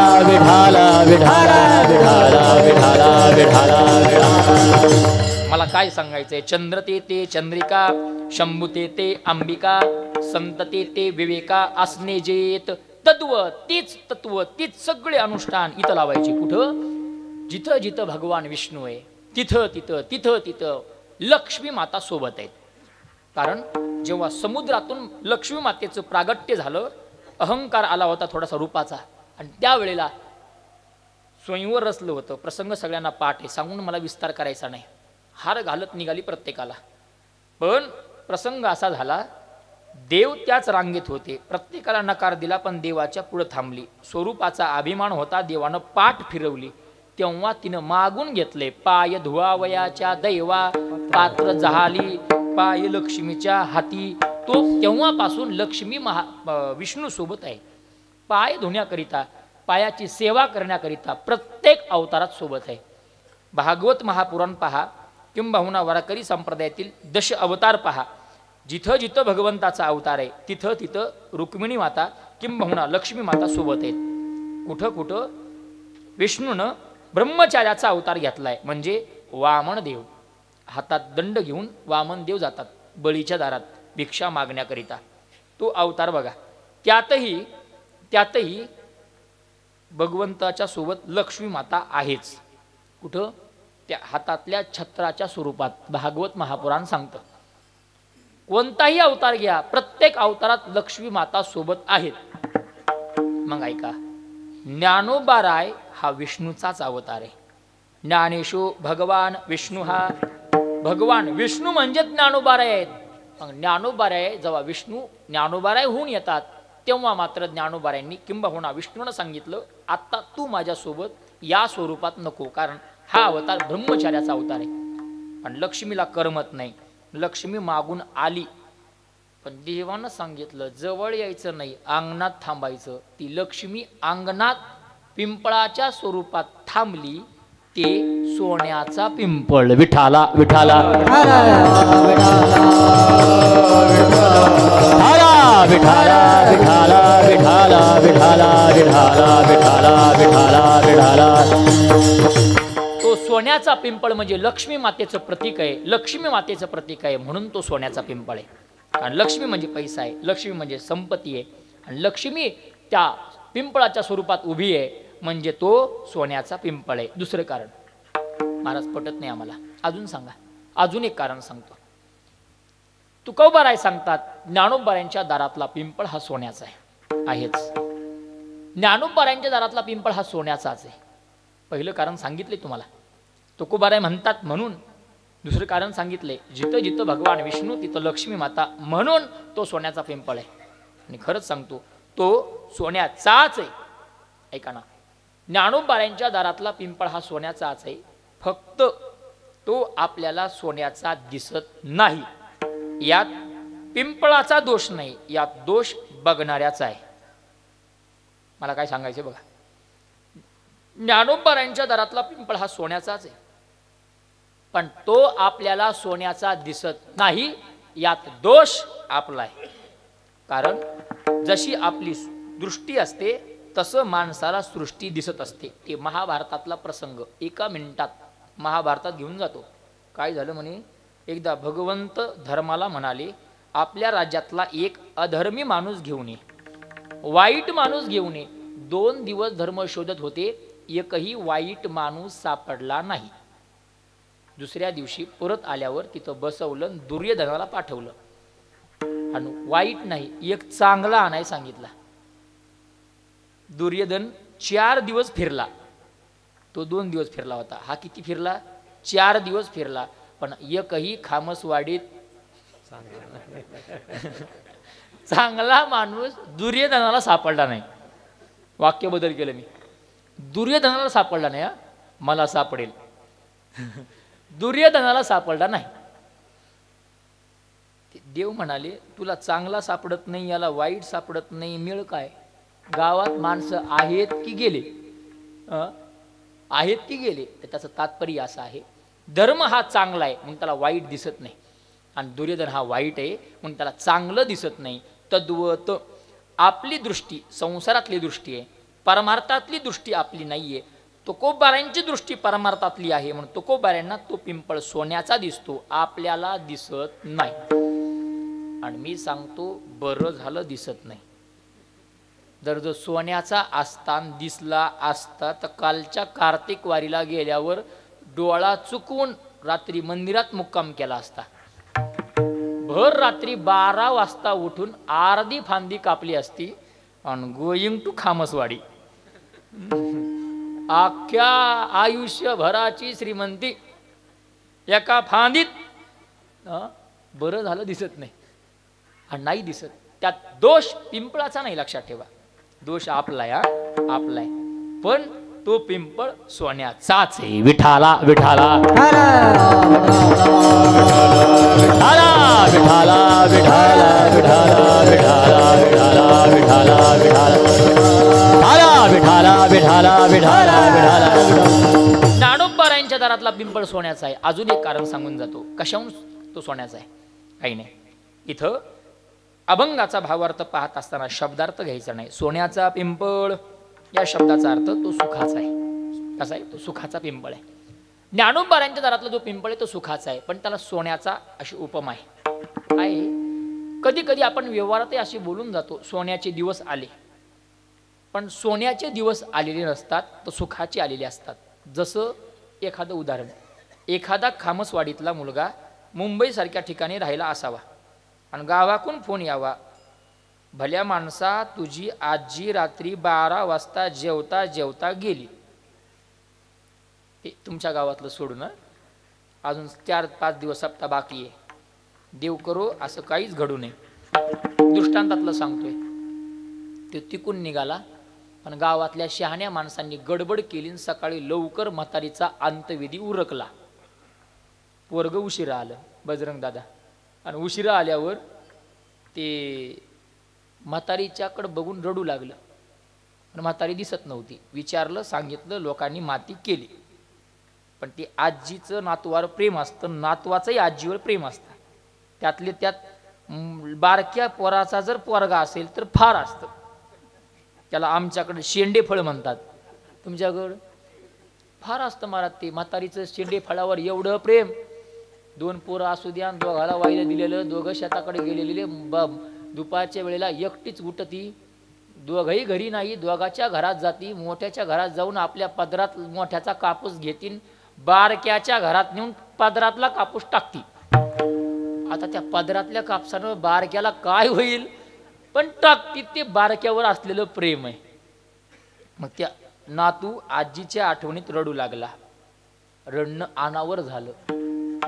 [SPEAKER 1] विठाला विठाला विठाला विठाला विठाला. मला काय सांगायचंय? चंद्र ते चंद्रिका, शंभू ते अंबिका, संत ते विवेका, असणे जेत तत्व तीच तत्व तीच सगळे अनुष्ठान इथं लावायचे. कुठं? जिथं जिथं भगवान विष्णू आहे तिथं तिथं तिथं तिथं लक्ष्मी माता सोबत आहेत. कारण जेव्हा समुद्रातून लक्ष्मी मातेचं प्रागट्य झालं, अहंकार आला होता थोडासा रूपाचा, आणि त्यावेळेला स्वयंवर रचलं होतं. प्रसंग सगळ्यांना पाठ आहे, सांगून मला विस्तार करायचा नाही. हार घालत निघाली प्रत्येकाला. पण प्रसंग असा झाला, देव त्याच रांगेत होते. प्रत्येकाला नकार दिला पण देवाच्या पुढे थांबली. स्वरूपाचा अभिमान होता, देवानं पाठ फिरवली. तेव्हा तिनं मागून घेतले, पाय धुवावयाच्या दैवा, पात्र जहाली पाय लक्ष्मीच्या हाती. तो तेव्हापासून लक्ष्मी विष्णू सोबत आहे. पाय धुण्याकरिता, पायाची सेवा करण्याकरिता प्रत्येक अवतारात सोबत आहे. भागवत महापुराण पहा किंबहुना वारकरी संप्रदायातील 10 अवतार पहा. जिथं जिथं भगवंताचा अवतार आहे तिथं तिथं रुक्मिणी माता किंबहुना लक्ष्मी माता सोबत आहेत. कुठं कुठं विष्णूनं ब्रह्मचार्याचा अवतार घेतलाय, म्हणजे वामन देव. हातात दंड घेऊन वामन देव जातात बळीच्या दारात भिक्षा मागण्याकरिता. तो अवतार बघा. त्यातही भगवंताच्या सोबत लक्ष्मी माता आहेच. कुठं? त्या हातातल्या छत्राच्या स्वरूपात. भागवत महापुराण सांगतं. कोणताही अवतार घ्या, प्रत्येक अवतारात लक्ष्मी माता सोबत आहेत. मग ऐका, ज्ञानोबाराय हा विष्णूचाच अवतार आहे. ज्ञानेशो भगवान विष्णू, हा भगवान विष्णू म्हणजे ज्ञानोबाराय आहेत. मग ज्ञानोबाराय जेव्हा विष्णू ज्ञानोबाराय होऊन येतात तेव्हा मात्र ज्ञानोबारायांनी किंबहुना विष्णूनं सांगितलं, आत्ता तू माझ्यासोबत या स्वरूपात नको, कारण हा अवतार ब्रह्मचार्याचा अवतार आहे. पण लक्ष्मीला करमत नाही. लक्ष्मी मागून आली पण देवानं सांगितलं जवळ यायचं नाही, अंगणात थांबायचं. ती लक्ष्मी अंगणात पिंपळाच्या स्वरूपात थांबली. ते सोन्याचा पिंपळ. विठाला विठाला विठाला विठाला विठाला विठाला विठाला विठाला विठाला विठाला विठाला. तो सोन्याचा पिंपळ म्हणजे लक्ष्मी मातेचं प्रतीक आहे. लक्ष्मी मातेचं प्रतीक आहे म्हणून तो सोन्याचा पिंपळ आहे. कारण लक्ष्मी म्हणजे पैसा आहे, लक्ष्मी म्हणजे संपत्ती आहे, आणि लक्ष्मी त्या पिंपळाच्या स्वरूपात उभी आहे म्हणजे तो सोन्याचा पिंपळ आहे. दुसरं कारण महाराज पटत नाही आम्हाला. अजून सांगा. अजून एक कारण सांगतो. तुकोबाराय सांगतात ज्ञानोबारायांच्या दारातला पिंपळ हा सोन्याचा आहेच. ज्ञानोबारायांच्या दारातला पिंपळ हा सोन्याचाच आहे. पहिलं कारण सांगितले तुम्हाला, तुकोबाराय म्हणतात म्हणून. दुसरं कारण सांगितले, जिथं जिथं भगवान विष्णू तिथं लक्ष्मी माता म्हणून तो सोन्याचा पिंपळ आहे. आणि खरंच सांगतो, तो सोन्याचाच आहे. ऐका ना, ज्ञानोबाऱ्यांच्या दारातला पिंपळ हा सोन्याचाच आहे, फक्त तो आपल्याला सोन्याचा दिसत नाही. यात पिंपळाचा दोष नाही, यात दोष बघणाऱ्याचा आहे. मला काय सांगायचं बघा, ज्ञानोबाऱ्यांच्या दारातला पिंपळ हा सोन्याचाच आहे, पण तो आपल्याला सोन्याचा दिसत नाही, यात दोष आपला आहे. कारण जशी आपली दृष्टी असते तसं माणसाला सृष्टी दिसत असते. ते महाभारतातला प्रसंग एका मिनिटात महाभारतात घेऊन जातो. काय झालं म्हणे, एकदा भगवंत धर्माला म्हणाले, आपल्या राज्यातला एक अधर्मी माणूस घेऊन ये, वाईट माणूस घेऊन ये. 2 दिवस धर्म शोधत होते, एकही वाईट माणूस सापडला नाही. दुसऱ्या दिवशी परत आल्यावर तिथं बसवलं, दुर्योधनाला पाठवलं आणि वाईट नाही, एक चांगला आणाय सांगितला. दुर्योधन 4 दिवस फिरला, तो 2 दिवस फिरला होता, हा किती फिरला, 4 दिवस फिरला, पण एकही खामसवाडीत चांगला माणूस दुर्योधनाला सापडला नाही. वाक्य बदल केलं मी, दुर्योधनाला सापडला नाही, मला सापडेल. दुर्योधनाला सापडला नाही. देव म्हणाले, तुला चांगला सापडत नाही, याला वाईट सापडत नाही, मिळ काय? गावात माणसं आहेत की गेले? आहेत की गेले? तर त्याचं तात्पर्य असं आहे, धर्म हा चांगला आहे म्हणून त्याला वाईट दिसत नाही, आणि दुर्योधन हा वाईट आहे म्हणून त्याला चांगलं दिसत नाही. तद्वत आपली दृष्टी संसारातली दृष्टी आहे, परमार्थातली दृष्टी आपली नाहीये. तुकोबाऱ्यांची दृष्टी परमार्थातली आहे म्हणून तुकोबाऱ्यांना तो पिंपळ सोन्याचा दिसतो, आपल्याला दिसत नाही. आणि मी सांगतो, बरं झालं दिसत नाही. जर जो सोन्याचा असतान दिसला असता तर कालच्या कार्तिक वारीला गेल्यावर डोळा चुकवून रात्री मंदिरात मुक्काम केला असता. भर रात्री 12 वाजता उठून अर्धी फांदी कापली असती आणि गोईंग टू खामसवाडी. अख्ख्या आयुष्यभराची श्रीमंती एका फांदीत. बरं झालं दिसत नाही, आणि नाही दिसत. त्यात दोष पिंपळाचा नाही, लक्षात ठेवा, दोष आपलाय, आपलाय, पण तो पिंपळ सोन्याचाच आहे. विठाला विठाला विठाला विठाला विठाला विठाला विठाला विठाला विठाला विठाला विठाला विठाला विठाला. ज्ञानोबाऱ्यांच्या दारातला पिंपळ सोन्याचा आहे. अजून एक कारण सांगून जातो, कशाहून तो सोन्याचा आहे. काही नाही, इथं अभंगाचा भावार्थ पाहत असताना शब्दार्थ घ्यायचा नाही. सोन्याचा पिंपळ या शब्दाचा अर्थ तो सुखाचा आहे. कसा आहे? तो सुखाचा पिंपळ आहे. ज्ञानोबाऱ्यांच्या दारातला जो पिंपळ आहे तो सुखाचा आहे, पण त्याला सोन्याचा अशी उपमा आहे. काय? कधी कधी आपण व्यवहारातही अशी बोलून जातो, सोन्याचे दिवस आले, पण सोन्याचे दिवस आलेले नसतात, तर सुखाचे आलेले असतात. जसं एखादं उदाहरण, एखादा खामसवाडीतला मुलगा मुंबईसारख्या ठिकाणी राहिला असावा आणि गावाकून फोन यावा, भल्या माणसा तुझी आजी रात्री 12 वाजता जेवता जेवता गेली. हे तुमच्या गावातलं सोडून अजून 4-5 दिवस हप्ता बाकी आहे. देव करो असं काहीच घडू नये. दृष्टांतातलं सांगतोय. तो तिकून निघाला, पण गावातल्या शहाण्या माणसांनी गडबड केली, सकाळी लवकर म्हातारीचा अंतविधी उरकला. पोरग उशिरा आलं, बजरंग दादा, आणि उशिरा आल्यावर ते म्हातारीच्याकडं बघून रडू लागलं, पण म्हातारी दिसत नव्हती. विचारलं, सांगितलं, लोकांनी माती केली. पण ते आजीचं नातवावर प्रेम असतं, नातवाचंही आजीवर प्रेम असतं. त्यातले त्यात बारक्या पोराचा जर पोरगा असेल तर फार असतं. त्याला आमच्याकडे शेंडेफळ म्हणतात, तुमच्याकडं फार असतं महाराज. ते म्हातारीचं शेंडेफळावर एवढं प्रेम. 2 पोरं असू द्या, दोघाला वाईला दिलेलं, दोघं शेताकडे गेलेले. दुपारच्या वेळेला एकटीच उठती, दोघही घरी नाही, दोघाच्या घरात जाती. मोठ्याच्या घरात जाऊन आपल्या पदरात मोठ्याचा कापूस घेतील, बारक्याच्या घरात नेऊन पदरातला कापूस टाकती. आता त्या पदरातल्या कापसानं बारक्याला काय होईल, पण टाकती. ते बारक्यावर असलेलं प्रेम आहे. मग त्या नातू आजीच्या आठवणीत रडू लागला. रडणं अनावर झालं.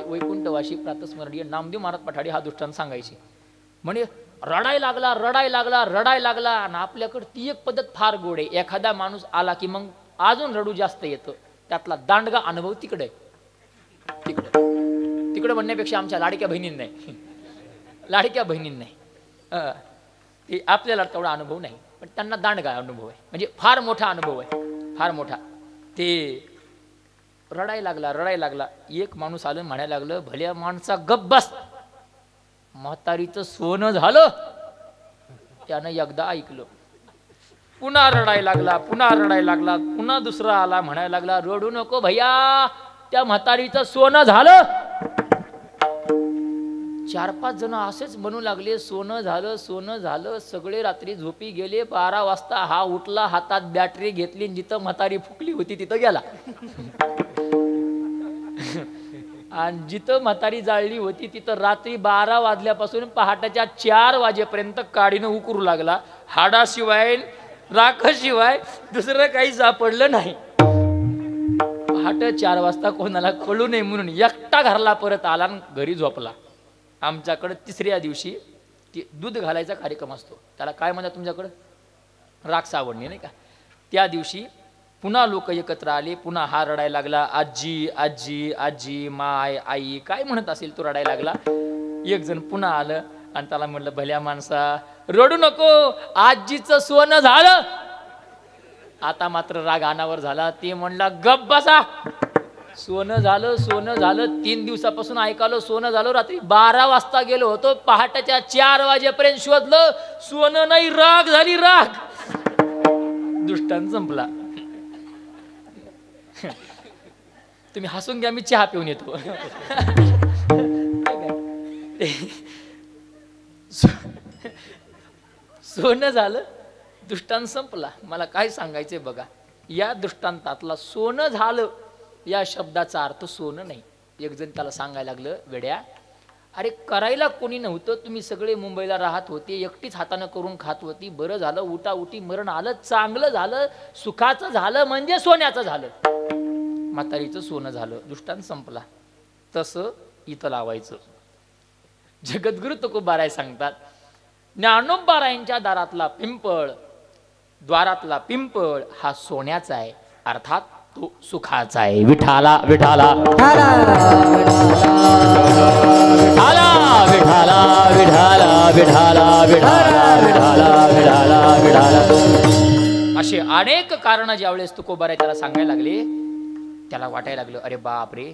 [SPEAKER 1] वैकुंठवासी प्रातस्मरणीय नामदेव महाराज पठाडे हा दृष्टांत सांगायचे. म्हणे रडाय लागला रडाय लागला रडाय लागला. आणि आपल्याकडे ती एक पद्धत फार गोड आहे. एखादा माणूस आला की मग अजून रडू जास्त येतं. त्यातला दांडगा अनुभव तिकडे तिकडे म्हणण्यापेक्षा आमच्या लाडक्या बहिणींना नाही, लाडक्या बहिणींना नाही, ते आपल्याला तेवढा अनुभव नाही, पण त्यांना दांडगा अनुभव आहे. म्हणजे फार मोठा अनुभव आहे, फार मोठा. ते रडाय लागला. एक माणूस आलं म्हणायला लागलं, भल्या माणसा गप्प बस, म्हातारीचं सोनं झालं. त्यानं एकदा ऐकलं, पुन्हा रडाय लागला. पुन्हा दुसरा आला म्हणायला लागला, रडू नको भैया, त्या म्हातारीचं सोनं झालं. 4-5 जण असेच म्हणू लागले, सोनं झालं. सगळे रात्री झोपी गेले. 12 वाजता हा उठला, हातात बॅटरी घेतली, जिथं म्हातारी फुकली होती तिथं गेला. आणि जिथं म्हातारी जाळली होती तिथं रात्री 12 वाजल्यापासून पहाटेच्या 4 वाजेपर्यंत काडीनं उकरू लागला. हाडाशिवाय राखाशिवाय दुसरं काही सापडलं नाही. पहाटे 4 वाजता कोणाला कळू नये म्हणून एकटा घरला परत आला आणि घरी झोपला. आमच्याकडं 3ऱ्या दिवशी दूध घालायचा कार्यक्रम असतो. त्याला काय म्हणतात तुमच्याकडं? राख सावडणे नाही का. त्या दिवशी पुन्हा लोक एकत्र आले. पुन्हा हा रडायला लागला, आजी आजी आजी, माय आई काय म्हणत असेल तो रडायला लागला. एक जण पुन्हा आलं आणि त्याला म्हणलं, भल्या माणसा रडू नको, आजीचं सोनं झालं. आता मात्र राग अनावर झाला. ते म्हणला, गप्प बसा, सोनं झालं. 3 दिवसापासून ऐकालो सोनं झालं. रात्री 12 वाजता गेलो होतो, पहाटेच्या 4 वाजेपर्यंत शोधलं, सोनं नाही, राग झाली, राग. दुष्टांत संपला. तुम्ही हसून घ्या, मी चहा पिऊन येतो. सोनं झालं, दृष्टांत संपला. मला काय सांगायचंय बघा, या दृष्टांतातला सोनं झालं या शब्दाचा अर्थ सोनं नाही. एक जण त्याला सांगायला लागलं, वेड्या, अरे करायला कोणी नव्हतं, तुम्ही सगळे मुंबईला राहत होते, एकटीच हातानं करून खात होती, बरं झालं, उठाउठी मरण आलं, चांगलं झालं, सुखाचं झालं, म्हणजे सोन्याचं झालं, म्हातारीचं सोनं झालं. दृष्टांत संपला. तसं इथं लावायचं. जगद्गुरु तुकोबाराय सांगतात, ज्ञानोबारायांच्या द्वारातला पिंपळ हा सोन्याचा आहे, अर्थात तो सुखाचा आहे. विठाला विठाला विठाला विठाला विठाला विठाला विठाला विठाला विठाला असे अनेक कारण ज्यावेळेस तुकोबाराय त्याला सांगायला लागले, त्याला वाटायला लागलं, अरे बाप रे,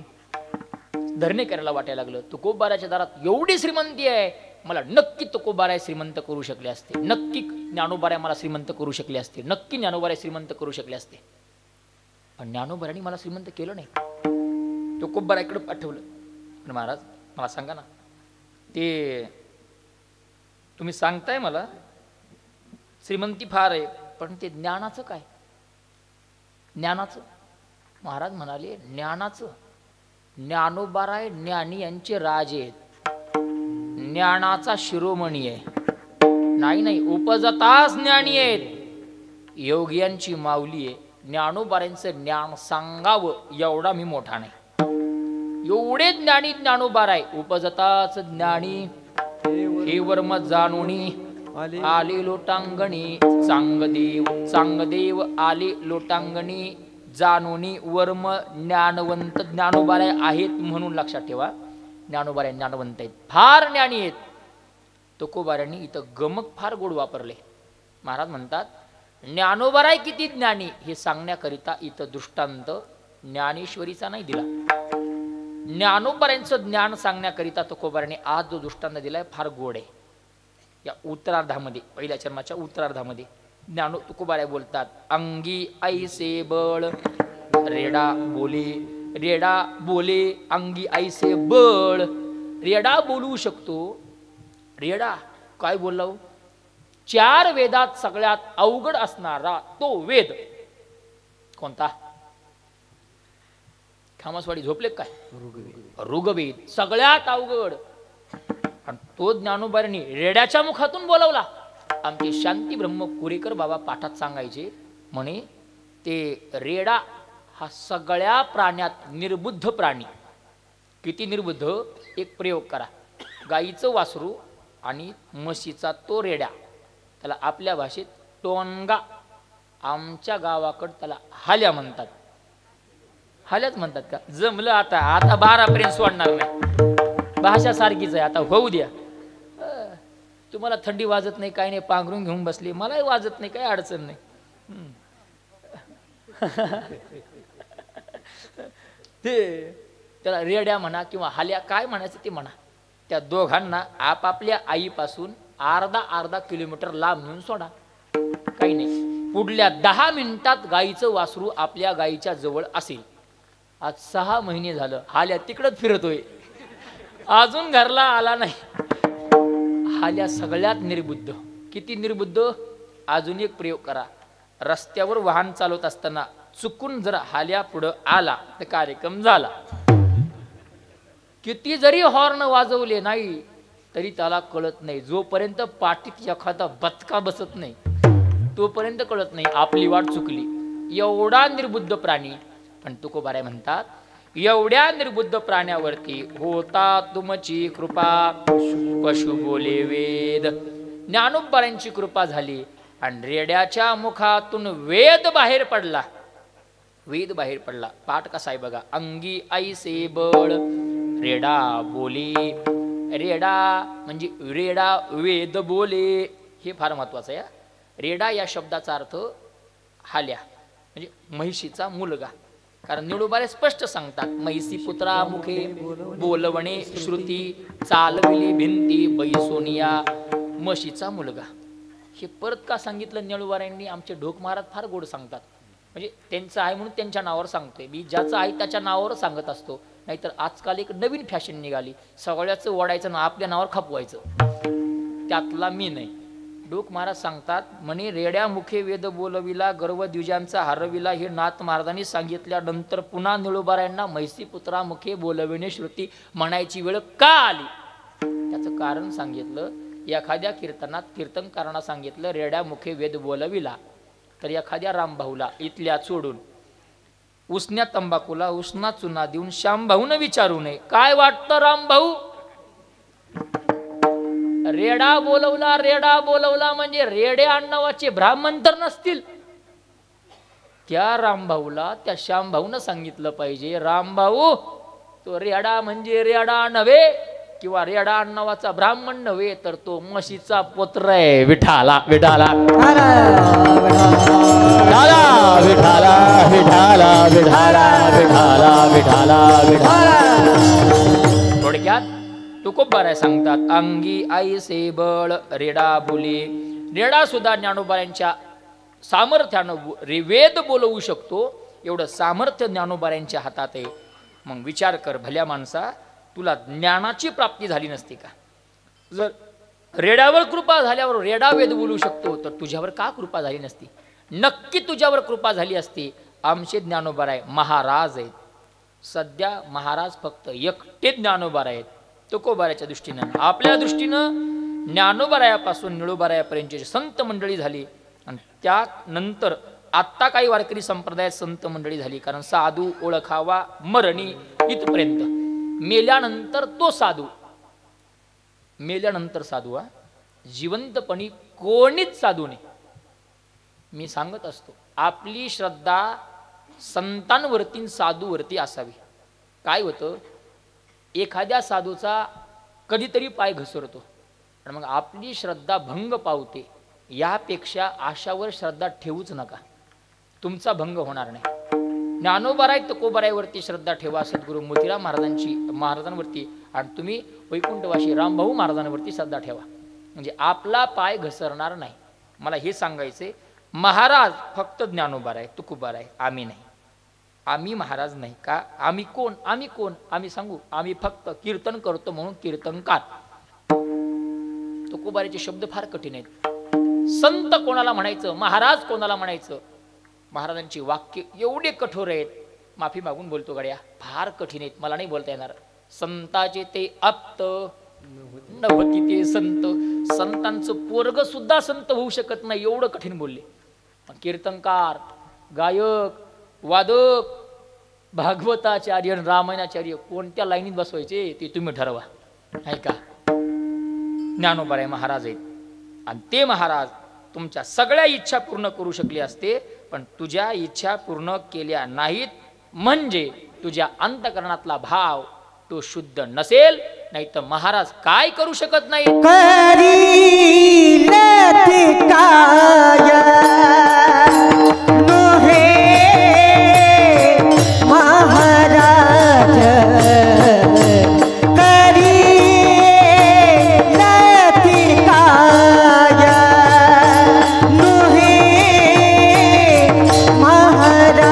[SPEAKER 1] धरणे करायला वाटायला लागलं. तुकोबाराच्या दारात एवढी श्रीमंती आहे, मला नक्की तुकोबाराय श्रीमंत करू शकले असते, नक्की ज्ञानोबाराय मला श्रीमंत करू शकले असते, नक्की ज्ञानोबाराय श्रीमंत करू शकले असते. पण ज्ञानोबारांनी मला श्रीमंत केलं नाही. तुकोबारायकडे पाठवलं. पण महाराज मला सांगा ना, ते तुम्ही सांगताय मला श्रीमंती फार आहे, पण ते ज्ञानाचं काय? ज्ञानाचं? महाराज म्हणाले, ज्ञानाचं, ज्ञानोबाराय ज्ञानी यांचे राजे आहेत, ज्ञानाचा शिरोमणी आहे. नाही, उपजताच ज्ञानी आहेत, योग्यांची माऊली आहे. ज्ञानोबारांचं ज्ञान सांगावं एवढा मी मोठा नाही. एवढे ज्ञानी ज्ञानोबाराय, उपजताच ज्ञानी, हे वर्म जाणोनी आले लोटांगणी, चांगदेव आले लोटांगणी, जाणोनी वर्म ज्ञानवंत. ज्ञानोबाराय आहेत म्हणून लक्षात ठेवा, ज्ञानोबाराय ज्ञानवंत आहेत, फार ज्ञानी आहेत. तुकोबारायांनी इथं गमक फार गोड वापरले. महाराज म्हणतात, ज्ञानोबाराय किती ज्ञानी हे सांगण्याकरिता इथं दृष्टांत ज्ञानेश्वरीचा नाही दिला. ज्ञानोबारायांचं ज्ञान सांगण्याकरिता तुकोबारायांनी आज जो दृष्टांत दिलाय फार गोड आहे. या उत्तरार्धामध्ये, पहिल्या चरणाच्या उत्तरार्धामध्ये तुकोबाराय बोलतात, अंगी ऐसे बळ, रेडा बोले अंगी ऐसे बळ. रेडा बोलू शकतो. रेडा काय बोलला? 4 वेदात सगळ्यात अवघड असणारा तो वेद कोणता? खामसवाडी झोपले काय? ऋग्वेद सगळ्यात अवघड. आणि तो ज्ञानोबारांनी रेड्याच्या मुखातून बोलवला. आमचे शांती ब्रह्म कुरेकर बाबा पाठात सांगायचे, म्हणे ते रेडा हा सगळ्या प्राण्यात निर्बुद्ध प्राणी. किती निर्बुद्ध? एक प्रयोग करा. गाईचं वासरू आणि म्हशीचा तो रेड्या, त्याला आपल्या भाषेत टोनगा, आमच्या गावाकडं त्याला हाल्या म्हणतात. हाल्याच म्हणतात का? जमलं आता, आता 12 पर्यंत सोडणार नाही. भाषा सारखीच आहे, आता होऊ द्या. तुम्हाला थंडी वाजत नाही, काही नाही, पांघरून घेऊन बसली, मलाही वाजत नाही, काही अडचण नाही. ते त्याला रेड्या म्हणा किंवा हाल्या, काय म्हणायचं ते म्हणा. त्या दोघांना आपापल्या आईपासून अर्धा किलोमीटर लांब नेऊन सोडा, काही नाही. पुढल्या 10 मिनिटात गाईचं वासरू आपल्या गाईच्या जवळ असेल. आज 6 महिने झालं हाल्या तिकडच फिरतोय, अजून घरला आला नाही. हाल्या सगळ्यात निर्बुद्ध. किती निर्बुद्ध? अजून एक प्रयोग करा. रस्त्यावर वाहन चालवत असताना चुकून जर हाल्या पुढं आला तर कार्यक्रम झाला. किती जरी हॉर्न वाजवले नाही तरी त्याला कळत नाही. जोपर्यंत पाठीत एखादा बचका बसत नाही तोपर्यंत कळत नाही आपली वाट चुकली. एवढा निर्बुद्ध प्राणी. पण तुकोबाराय म्हणतात, एवढ्या निर्बुद्ध प्राण्यावरती होता तुमची कृपा, पशु बोले वेद. ज्ञानोबारांची कृपा झाली आणि रेड्याच्या मुखातून वेद बाहेर पडला. वेद बाहेर पडला. पाठ कसा आहे बघा. अंगी ऐसे बळ रेडा बोले. रेडा म्हणजे रेडा वेद बोले, हे फार महत्वाचं आहे. रेडा या शब्दाचा अर्थ हाल्या म्हणजे म्हैशीचा मुलगा. कारण निळूबारे स्पष्ट सांगतात, म्हैसी पुत्रा मुखे बोलवणे श्रुती, चालविली भिंती बैसोनिया. म्हशीचा मुलगा हे परत का सांगितलं निळूबाऱ्यांनी? आमचे ढोक महाराज फार गोड सांगतात. म्हणजे त्यांचं आहे म्हणून त्यांच्या नावावर सांगतोय मी. ज्याचं आहे त्याच्या नावावर सांगत असतो. नाहीतर आजकाल एक नवीन फॅशन निघाली, सगळ्याचं ओढायचं ना आपल्या नावावर खपवायचं. त्यातला मी नाही. डोक महाराज सांगतात म्हणे, रेड्या मुखे वेद बोलविला, गर्व द्विजांचा हरविला. हे नाथ महाराजांनी सांगितल्यानंतर पुन्हा निळूबारायांना म्हैसी पुत्रा मुखे बोलविणे श्रुती म्हणायची वेळ का आली? त्याचं कारण सांगितलं. एखाद्या कीर्तनात कीर्तनकारांना सांगितलं रेड्या मुखे वेद बोलविला, तर एखाद्या रामभाऊला इथल्या सोडून उसन्या तंबाखूला उसना चुना देऊन श्यामभाऊन विचारू नये, काय वाटतं रामभाऊ? रेडा बोलवला म्हणजे रेडे आडनावाचे ब्राह्मण तर नसतील. त्या रामभाऊला त्या श्यामभाऊनं सांगितलं पाहिजे, रामभाऊ तो रेडा म्हणजे रेडा नव्हे, किंवा रेडा आडनावाचा ब्राह्मण नव्हे, तर तो म्हशीचा पुत्र आहे. विठाला विठाला विठाला विठाला विठाला विठाला विठाला विठाला विठाला. थोडक्यात तुकोबाराय सांगतात, अंगी ऐसे बळ रेडा बोले. रेडा सुद्धा ज्ञानोबाऱ्यांच्या सामर्थ्यानं वेद बोलवू शकतो. एवढं सामर्थ्य ज्ञानोबाऱ्यांच्या हातात आहे. मग विचार कर, भल्या माणसा, तुला ज्ञानाची प्राप्ती झाली नसती का? जर रेड्यावर कृपा झाल्यावर रेडा वेद बोलू शकतो, तर तुझ्यावर का कृपा झाली नसती? नक्की तुझ्यावर कृपा झाली असती. आमचे ज्ञानोबाराय महाराज आहेत. सध्या महाराज फक्त एकटे ज्ञानोबाराय आहेत. तुकोबाराच्या दृष्टीनं, आपल्या दृष्टीनं ज्ञानोबारायापासून निळोबारायापर्यंतची संत मंडळी झाली. आणि त्यानंतर आत्ता काही वारकरी संप्रदायात संत मंडळी झाली. कारण साधू ओळखावा मरणी इथपर्यंत. मेल्यानंतर तो साधू, मेल्यानंतर साधू, जिवंतपणी कोणीच साधू नाही. मी सांगत असतो, आपली श्रद्धा संतांवरती साधूवरती असावी. काय होतं, एखाद्या साधूचा कधीतरी पाय घसरतो आणि मग आपली श्रद्धा भंग पावते. यापेक्षा आशावर श्रद्धा ठेवूच नका, तुमचा भंग होणार नाही. ज्ञानोबाराय तुकोबारायवरती श्रद्धा ठेवा, सद्गुरू मोतीराम महाराजांवरती, आणि तुम्ही वैकुंठवासी रामभाऊ महाराजांवरती श्रद्धा ठेवा, म्हणजे आपला पाय घसरणार नाही. मला हे सांगायचे, महाराज फक्त ज्ञानोबाराय तुकोबाराय, आम्ही नाही. आम्ही महाराज नाही का? आम्ही कोण? आम्ही सांगू, आम्ही फक्त कीर्तन करतो म्हणून कीर्तनकार. तुकोबारायचे शब्द फार कठीण आहेत. संत कोणाला म्हणायचं, महाराज कोणाला म्हणायचं? महाराजांची वाक्य एवढे कठोर आहेत, माफी मागून बोलतो गड्या, फार कठीण आहेत, मला नाही बोलता येणार. संताचे ते आप्त नव्हती ते संत. संतांचं पोरग सुद्धा संत होऊ शकत नाही, एवढं कठीण बोलले. कीर्तनकार, गायक, वादक, भागवताचार्य, रामायणाचार्य कोणत्या लाईनीत बसवायचे ते तुम्ही ठरवा, आहे का? ज्ञानोबाराय महाराज आहेत आणि ते महाराज तुमच्या सगळ्या इच्छा पूर्ण करू शकले असते, पण तुझ्या इच्छा पूर्ण केल्या नाहीत म्हणजे तुझ्या अंतकरणातला भाव तो शुद्ध नसेल, नाही तर महाराज काय करू शकत नाही.
[SPEAKER 2] करील ते काय नोहे महाराज, करील ते काय नोहे महाराज.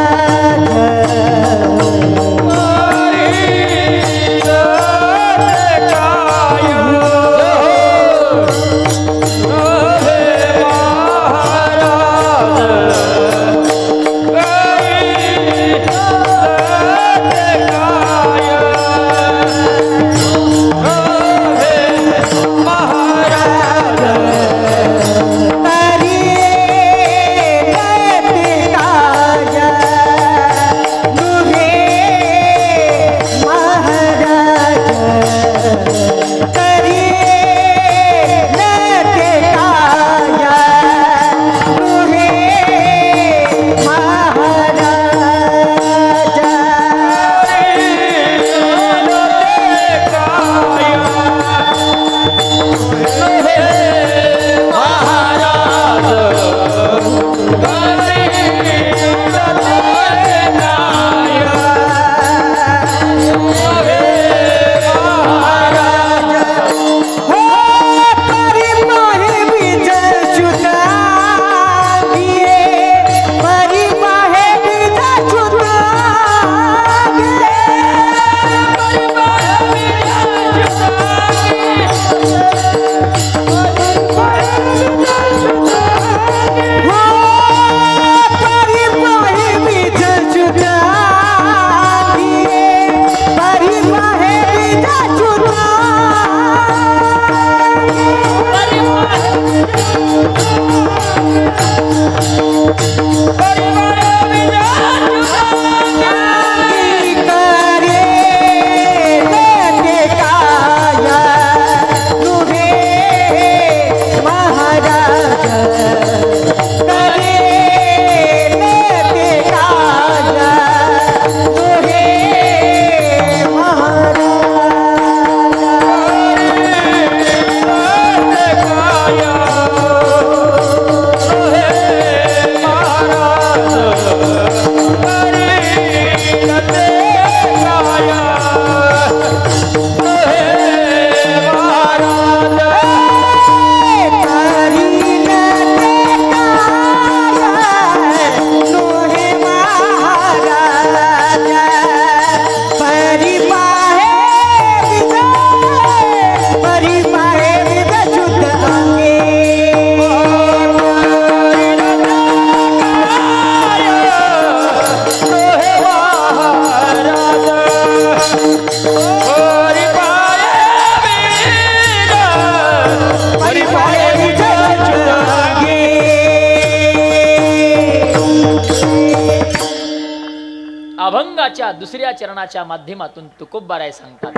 [SPEAKER 1] अभंगाच्या दुसऱ्या चरणाच्या माध्यमातून तुकोबाराय सांगतात,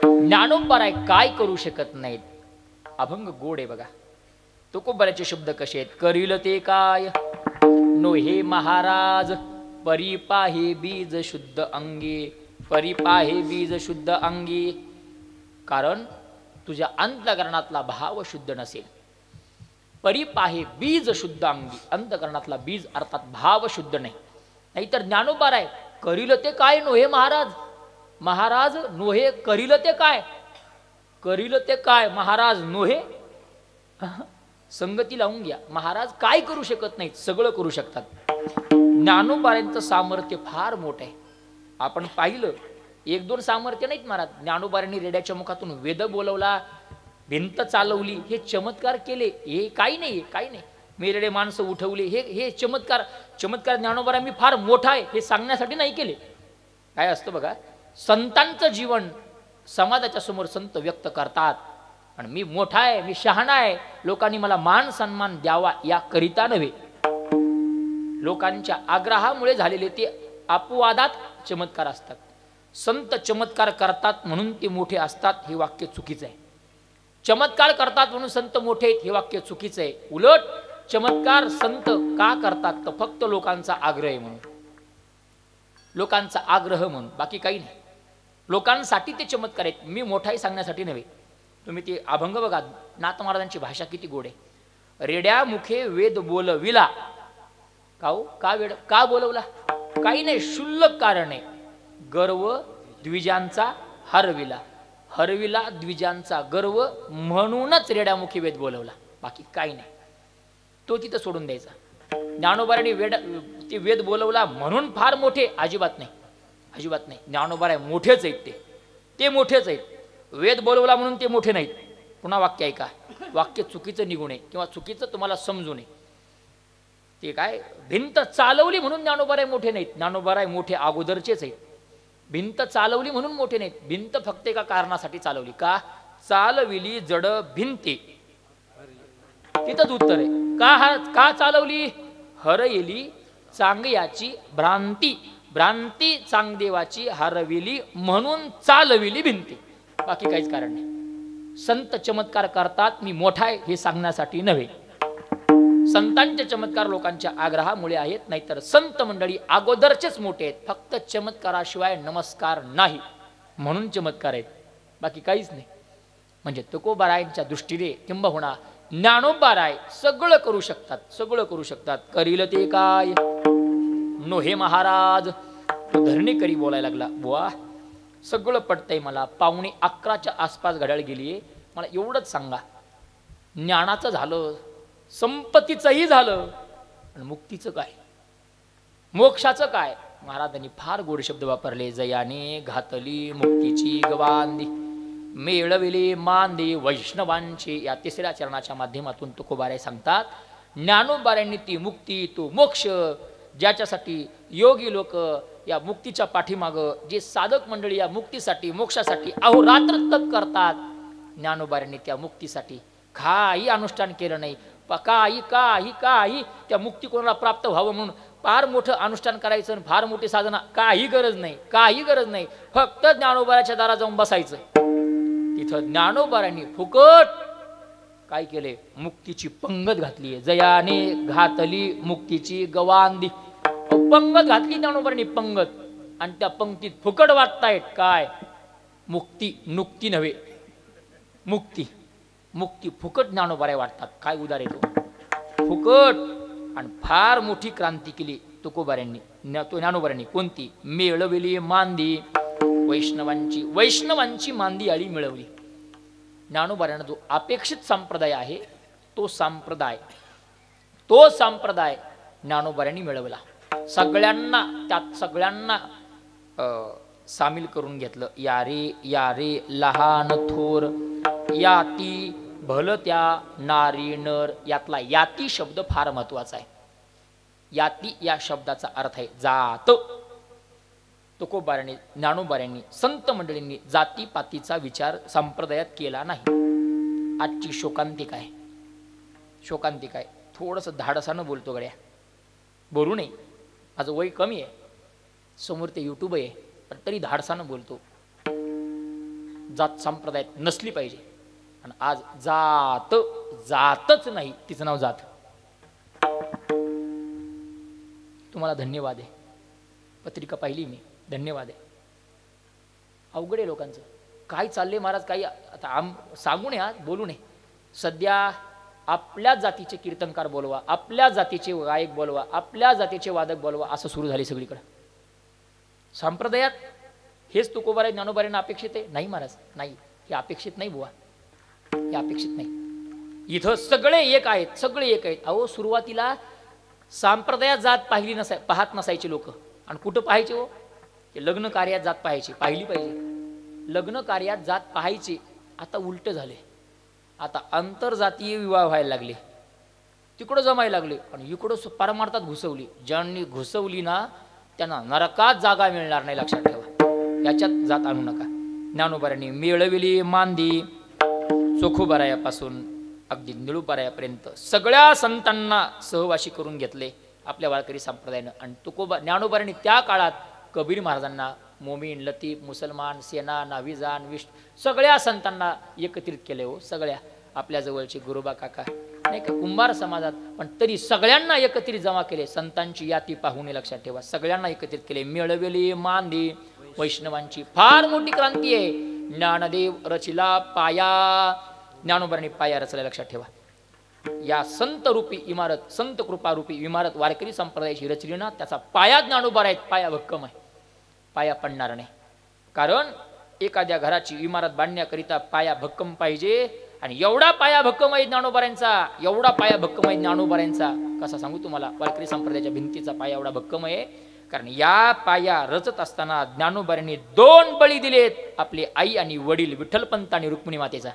[SPEAKER 1] ज्ञानोबाराय काय करू शकत नाहीत. अभंग गोड आहे बघा. तुकोबारायचे शब्द कसे आहेत. करील ते काय नोहे महाराज, परी पाहे बीज शुद्ध अंगी, परी पाहे बीज शुद्ध अंगी. कारण तुझ्या अंतकरणातला भाव शुद्ध नसेल. परी पाहे बीज शुद्ध अंगी, अंतकरणातला बीज अर्थात भाव शुद्ध नाही. नाहीतर ज्ञानोबाराय करील ते काय नोहे महाराज. महाराज नोहे करील ते काय. करील ते काय महाराज नोहे. संगती लावून घ्या. महाराज काय करू शकत नाहीत, सगळं करू शकतात. ज्ञानोबारायांचं सामर्थ्य फार मोठं आहे. आपण पाहिलं एक दोन सामर्थ्य नाहीत महाराज. ज्ञानोबारांनी रेड्याच्या मुखातून वेद बोलवला, भिंत चालवली, हे चमत्कार केले. हे काही नाही, काही नाही. मेरडे माणसं उठवले, हे चमत्कार. चमत्कार ज्ञानोबारांनी फार मोठा आहे हे सांगण्यासाठी नाही केले. काय असतं बघा, संतांचं जीवन समाजाच्या समोर संत व्यक्त करतात. आणि मी मोठा आहे, मी शहाणा आहे, लोकांनी मला मान सन्मान द्यावा याकरिता नव्हे. लोकांच्या आग्रहामुळे झालेले ते अपवादात चमत्कार असतात. संत चमत्कार करतात म्हणून ते मोठे असतात हे वाक्य चुकीचं आहे. चमत्कार करतात म्हणून संत मोठे आहेत हे वाक्य चुकीचं आहे. उलट चमत्कार संत का करतात तर फक्त लोकांचा आग्रह आहे म्हणून, लोकांचा आग्रह म्हणून, बाकी काही नाही. लोकांसाठी ते चमत्कार आहेत, मी मोठाही सांगण्यासाठी नव्हे. तुम्ही ते अभंग बघा, नाथ महाराजांची भाषा किती गोड आहे. रेड्या मुखे वेद बोलविला, का वेड का बोलवला, काही नाही, शुल्लक कारण आहे. गर्व द्विजांचा हरविला, हरविला द्विजांचा गर्व म्हणूनच रेड्यामुखी वेद बोलवला, बाकी काही नाही. तो तिथं सोडून द्यायचा. ज्ञानोबारांनी ते वेद बोलवला म्हणून फार मोठे, अजिबात नाही, अजिबात नाही. ज्ञानोबाराय मोठेच आहेत, ते मोठेच आहेत. वेद बोलवला म्हणून ते मोठे नाहीत. पुन्हा वाक्य ऐका, वाक्य चुकीचं निघू नये किंवा चुकीचं तुम्हाला समजू नये. ते काय, भिंत चालवली म्हणून ज्ञानोबाराय मोठे नाहीत. ज्ञानोबाराय मोठे अगोदरचेच आहेत. भिंत चालवली म्हणून मोठे नाहीत. भिंत फक्त एका कारणासाठी चालवली, का चालविली जड भिंती, तिथंच उत्तर आहे. का चालवली, हरयली चांगयाची भ्रांती, भ्रांती चांगदेवाची हरविली म्हणून चालविली भिंती, बाकी काहीच कारण नाही. संत चमत्कार करतात मी मोठा आहे हे सांगण्यासाठी नव्हे. संतांचे चमत्कार लोकांच्या आग्रहामुळे आहेत, नाहीतर संत मंडळी अगोदरचेच मोठे आहेत. फक्त चमत्काराशिवाय नमस्कार नाही म्हणून चमत्कार आहेत, बाकी काहीच नाही. म्हणजे तुकोबारायांच्या दृष्टीने किंबहुना ज्ञानोबाराय सगळं करू शकतात, सगळं करू शकतात. करील ते काय नोहे महाराज, तो धरणी करी बोलायला लागला. बुवा सगळं पटतंय मला, 11:15च्या आसपास घड्याळ गेलीये, मला एवढंच सांगा, ज्ञानाचं झालं, संपत्तीचंही झालं, आणि मुक्तीचं काय, मोक्षाचं काय. महाराजांनी फार गोड शब्द वापरले. जयाने घातली मुक्तीची गवांदी, मेळविले मांदे वैष्णवांचे. या 3ऱ्या चरणाच्या माध्यमातून तुकोबाराय सांगतात, ज्ञानोबारायांनी ती मुक्ती, तो मोक्ष, ज्याच्यासाठी योगी लोक या मुक्तीच्या पाठीमागं, जे साधक मंडळी या मुक्तीसाठी मोक्षासाठी अहोरात्र तप करतात, ज्ञानोबारायांनी त्या मुक्तीसाठी काही अनुष्ठान केलं नाही. काही काही काही त्या मुक्ती कोणाला प्राप्त व्हावं म्हणून फार मोठं अनुष्ठान करायचं, फार मोठी साधना, काही गरज नाही, काही गरज नाही. फक्त ज्ञानोबाराच्या दारात जाऊन बसायचं. तिथं ज्ञानोबारांनी फुकट काय केले, मुक्तीची पंगत घातली. जयाने घातली मुक्तीची गवांदी, पंगत घातली ज्ञानोबारांनी, पंगत. आणि त्या पंक्तीत फुकट वाटतायत काय, मुक्ती, नुक्ती नव्हे, मुक्ती, मुक्ती फुकट ज्ञानोबाराय वाटतात. काय उदार येतो, फुकट. आणि फार मोठी क्रांती केली तुकोबारांनी, ज्ञानोबारांनी. कोणती, मेळविली मांदी वैष्णवांची, वैष्णवांची मांदी आळी मिळवली. ज्ञानोबारांना जो अपेक्षित संप्रदाय आहे, तो संप्रदाय ज्ञानोबारांनी मिळवला. सगळ्यांना, त्यात सगळ्यांना सामील करून घेतलं. या रे लहान थोर, याती भलत्या नारी नर. यातला याती शब्द फार महत्वाचा आहे. याती या शब्दाचा अर्थ आहे जात. तुकोबारांनी, ज्ञानोबारांनी, संत मंडळींनी जातीपातीचा विचार संप्रदायात केला नाही. आजची शोकांतिक आहे, शोकांतिक आहे. थोडंसं धाडसानं बोलतो गड्या, बोलू नये, माझं वय कमी आहे, समोर ते यूट्यूब आहे, पण तरी धाडसानं बोलतो. जात संप्रदायात नसली पाहिजे. आणि आज जातच नाही, तिचं नाव जात. तुम्हाला धन्यवाद आहे, पत्रिका पाहिली मी, धन्यवाद आहे. अवघड आहे लोकांचं, काय चाललंय महाराज, काही आता सांगू नये, आज बोलू नये. सध्या आपल्या जातीचे कीर्तनकार बोलवा, आपल्या जातीचे गायक बोलवा, आपल्या जातीचे वादक बोलवा, असं सुरू झाले सगळीकडे. संप्रदायात हेच तुकोबाराय ज्ञानोबारायांना अपेक्षित आहे? नाही महाराज, नाही, हे अपेक्षित नाही बुवा, हे अपेक्षित नाही. इथं सगळे एक आहेत, सगळे एक आहेत. अहो सुरुवातीला संप्रदायात जात पाहत नसायचे लोक. आणि कुठं पाहायचे हो, लग्न कार्यात जात पाहायची, पाहिली पाहिजे, लग्न कार्यात जात पाहायचे. आता उलट झाले, आता आंतरजातीय विवाह व्हायला लागले, तिकडं जमायला लागले. आणि इकडं परमार्थात घुसवली. ज्यांनी घुसवली ना त्यांना नरकात जागा मिळणार नाही, लक्षात ठेवा. याच्यात जात आणू नका. ज्ञानोबारांनी मेळविली मांदी, चोखोबारायापासून अगदी निळूबारायापर्यंत सगळ्या संतांना सहवाशी करून घेतले आपल्या वारकरी संप्रदायानं. आणि ज्ञानोबारांनी त्या काळात कबीर महाराजांना मोमीन, लतीफ, मुसलमान, सेना, नाविजान, सगळ्या संतांना एकत्रित केले हो. सगळ्या आपल्या जवळचे गुरुबा काका नाही का कुंभार समाजात, पण तरी सगळ्यांना एकत्रित जमा केले. संतांची याती पाहून लक्षात ठेवा, सगळ्यांना एकत्रित केले. मिळविली मांदी वैष्णवांची फार मोठी क्रांती आहे. ज्ञानदेव रचिला पाया, ज्ञानोबांनी पाया रचला. लक्षात ठेवा, या संत रूपी इमारत, संत कृपा रूपी इमारत वारकरी संप्रदायाची रचली ना, त्याचा पाया ज्ञानोबा आहेत. पाया भक्कम आहे, पाया पडणार नाही. कारण एखाद्या घराची इमारत बांधण्याकरिता पाया भक्कम पाहिजे. आणि एवढा पाया भक्कम आहे ज्ञानोबाऱ्यांचा, एवढा पाया भक्कम आहे ज्ञानोबाऱ्यांचा. कसा सांगू तुम्हाला, वारकरी संप्रदायाच्या भिंतीचा पाया एवढा भक्कम आहे. कारण या पाया रचत असताना ज्ञानोबाऱ्यांनी 2 बळी दिलेत. आपले आई आणि वडील विठ्ठलपंत आणि रुक्मिणी मातेचा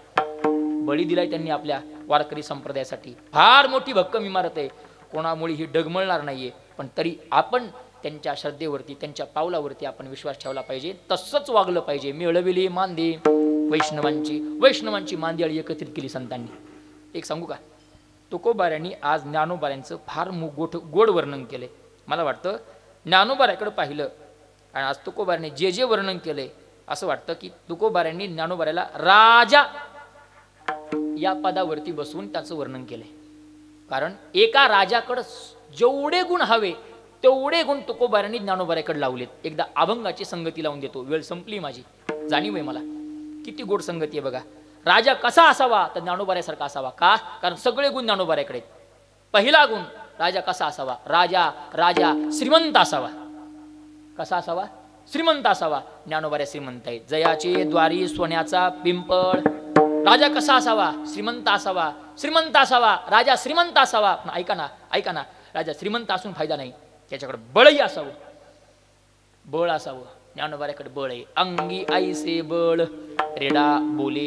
[SPEAKER 1] बळी दिलाय त्यांनी आपल्या वारकरी संप्रदायासाठी. फार मोठी भक्कम इमारत आहे, कोणामुळे ही डगमळणार नाहीये. पण तरी आपण त्यांच्या श्रद्धेवरती, त्यांच्या पावलावरती आपण विश्वास ठेवला पाहिजे. तसंच वागलं पाहिजे. मिळविली मांदी वैष्णवांची मांदियाळी एकत्रित केली संतांनी. एक सांगू का, तुकोबाऱ्यांनी आज ज्ञानोबाऱ्यांचं फार गोड वर्णन केले. मला वाटतं ज्ञानोबाऱ्याकडे पाहिलं आणि आज तुकोबाऱ्यांनी जे वर्णन केलंय, असं वाटतं की तुकोबाऱ्यांनी ज्ञानोबाऱ्याला राजा या पदावरती बसवून त्याचं वर्णन केलंय. कारण एका राजाकडे जेवढे गुण हवे तेवढे गुण तुकोबाऱ्यांनी ज्ञानोबाऱ्याकडे लावलेत. एकदा अभंगाची संगती लावून देतो, वेळ संपली माझी. जाणीव आहे मला किती गोड संगती आहे बघा. राजा कसा असावा, तर ज्ञानोबाऱ्यासारखा असावा. का? कारण सगळे गुण ज्ञानोबाऱ्याकडे. पहिला गुण, राजा कसा असावा, राजा श्रीमंत असावा. कसा असावा? श्रीमंत असावा. ज्ञानोबाऱ्या श्रीमंत आहेत. जयाचे द्वारी सोन्याचा पिंपळ. राजा कसा असावा? श्रीमंत असावा. राजा श्रीमंत असावा. ऐका ना, राजा श्रीमंत असून फायदा नाही, त्याच्याकडे बळही असावं. बळ असावं. ज्ञानोबाऱ्याकडे बळ आहे. अंगी ऐसे बळ रेडा बोले,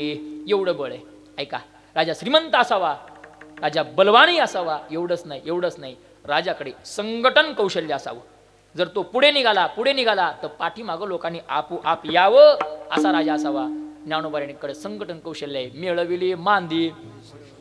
[SPEAKER 1] एवढं बळ आहे. ऐका, राजा श्रीमंत असावा, राजा बलवानही असावा. एवढंच नाही, राजाकडे संघटन कौशल्य असावं. जर तो पुढे निघाला तर पाठीमागं लोकांनी आपोआप यावं, असा राजा असावा. ज्ञानोबाऱ्यांकडे संघटन कौशल्य आहे. मिळविली मांदी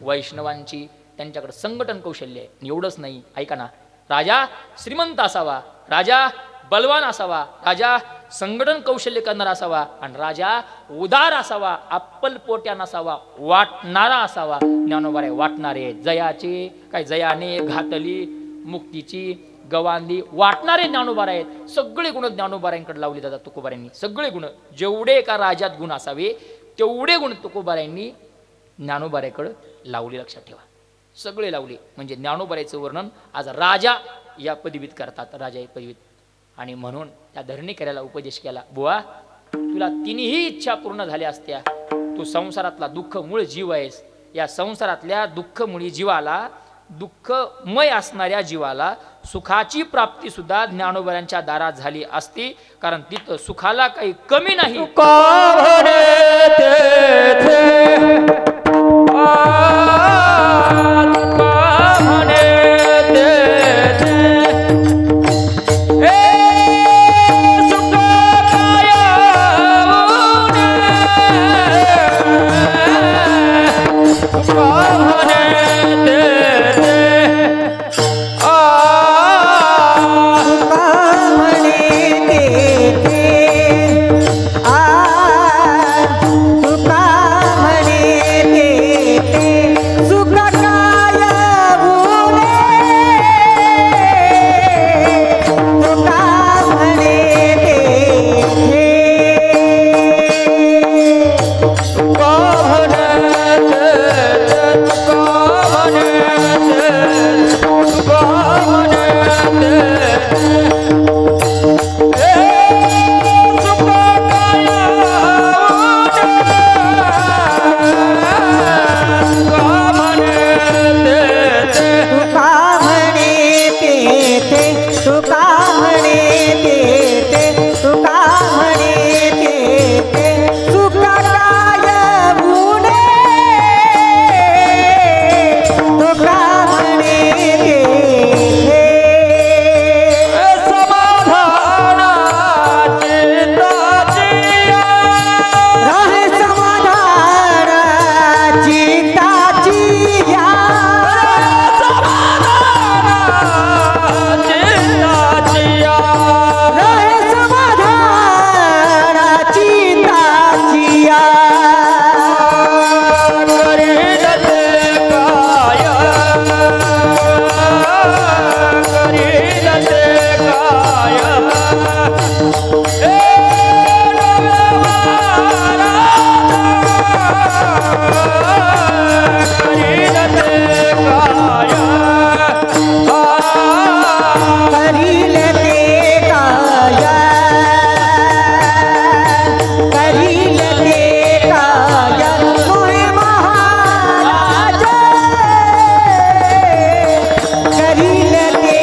[SPEAKER 1] वैष्णवांची, त्यांच्याकडे संघटन कौशल्य आहे. एवढंच नाही, ऐका ना, राजा श्रीमंत असावा, राजा बलवान असावा, राजा संघटन कौशल्य करणारा असावा, आणि राजा उदार असावा, अप्पलपोट्या नसावा, वाटणारा असावा. ज्ञानोबाऱ्या वाटणारे. जयाचे काय, जयाने घातली मुक्तीची गवांदी, वाटणारे ज्ञानोबाऱ्या आहेत. सगळे गुण ज्ञानोबाऱ्यांकडे लावले जातात तुकोबाऱ्यांनी. सगळे गुण, जेवढे एका राजात गुण असावे तेवढे गुण तुकोबाऱ्यांनी ज्ञानोबाऱ्याकडे लावले. लक्षात ठेवा, सगळे लावले. म्हणजे ज्ञानोबाऱ्याचं वर्णन आज राजा या पदवीत करतात, राजा या पदवीत. आणि म्हणून त्या धरणीकऱ्याला उपदेश केला, बुवा तुला तिन्ही इच्छा पूर्ण झाल्या असत्या, तू संसारातला दुःखमूळ जीव आहेस. या संसारातल्या दुःखमुळी जीवाला, दुःखमय असणाऱ्या जीवाला सुखाची प्राप्ती सुद्धा ज्ञानोबाऱ्यांच्या दारात झाली असती. कारण तिथं सुखाला काही कमी नाही.
[SPEAKER 2] करील ते काय करील ते काय मोहे महाराज करील ते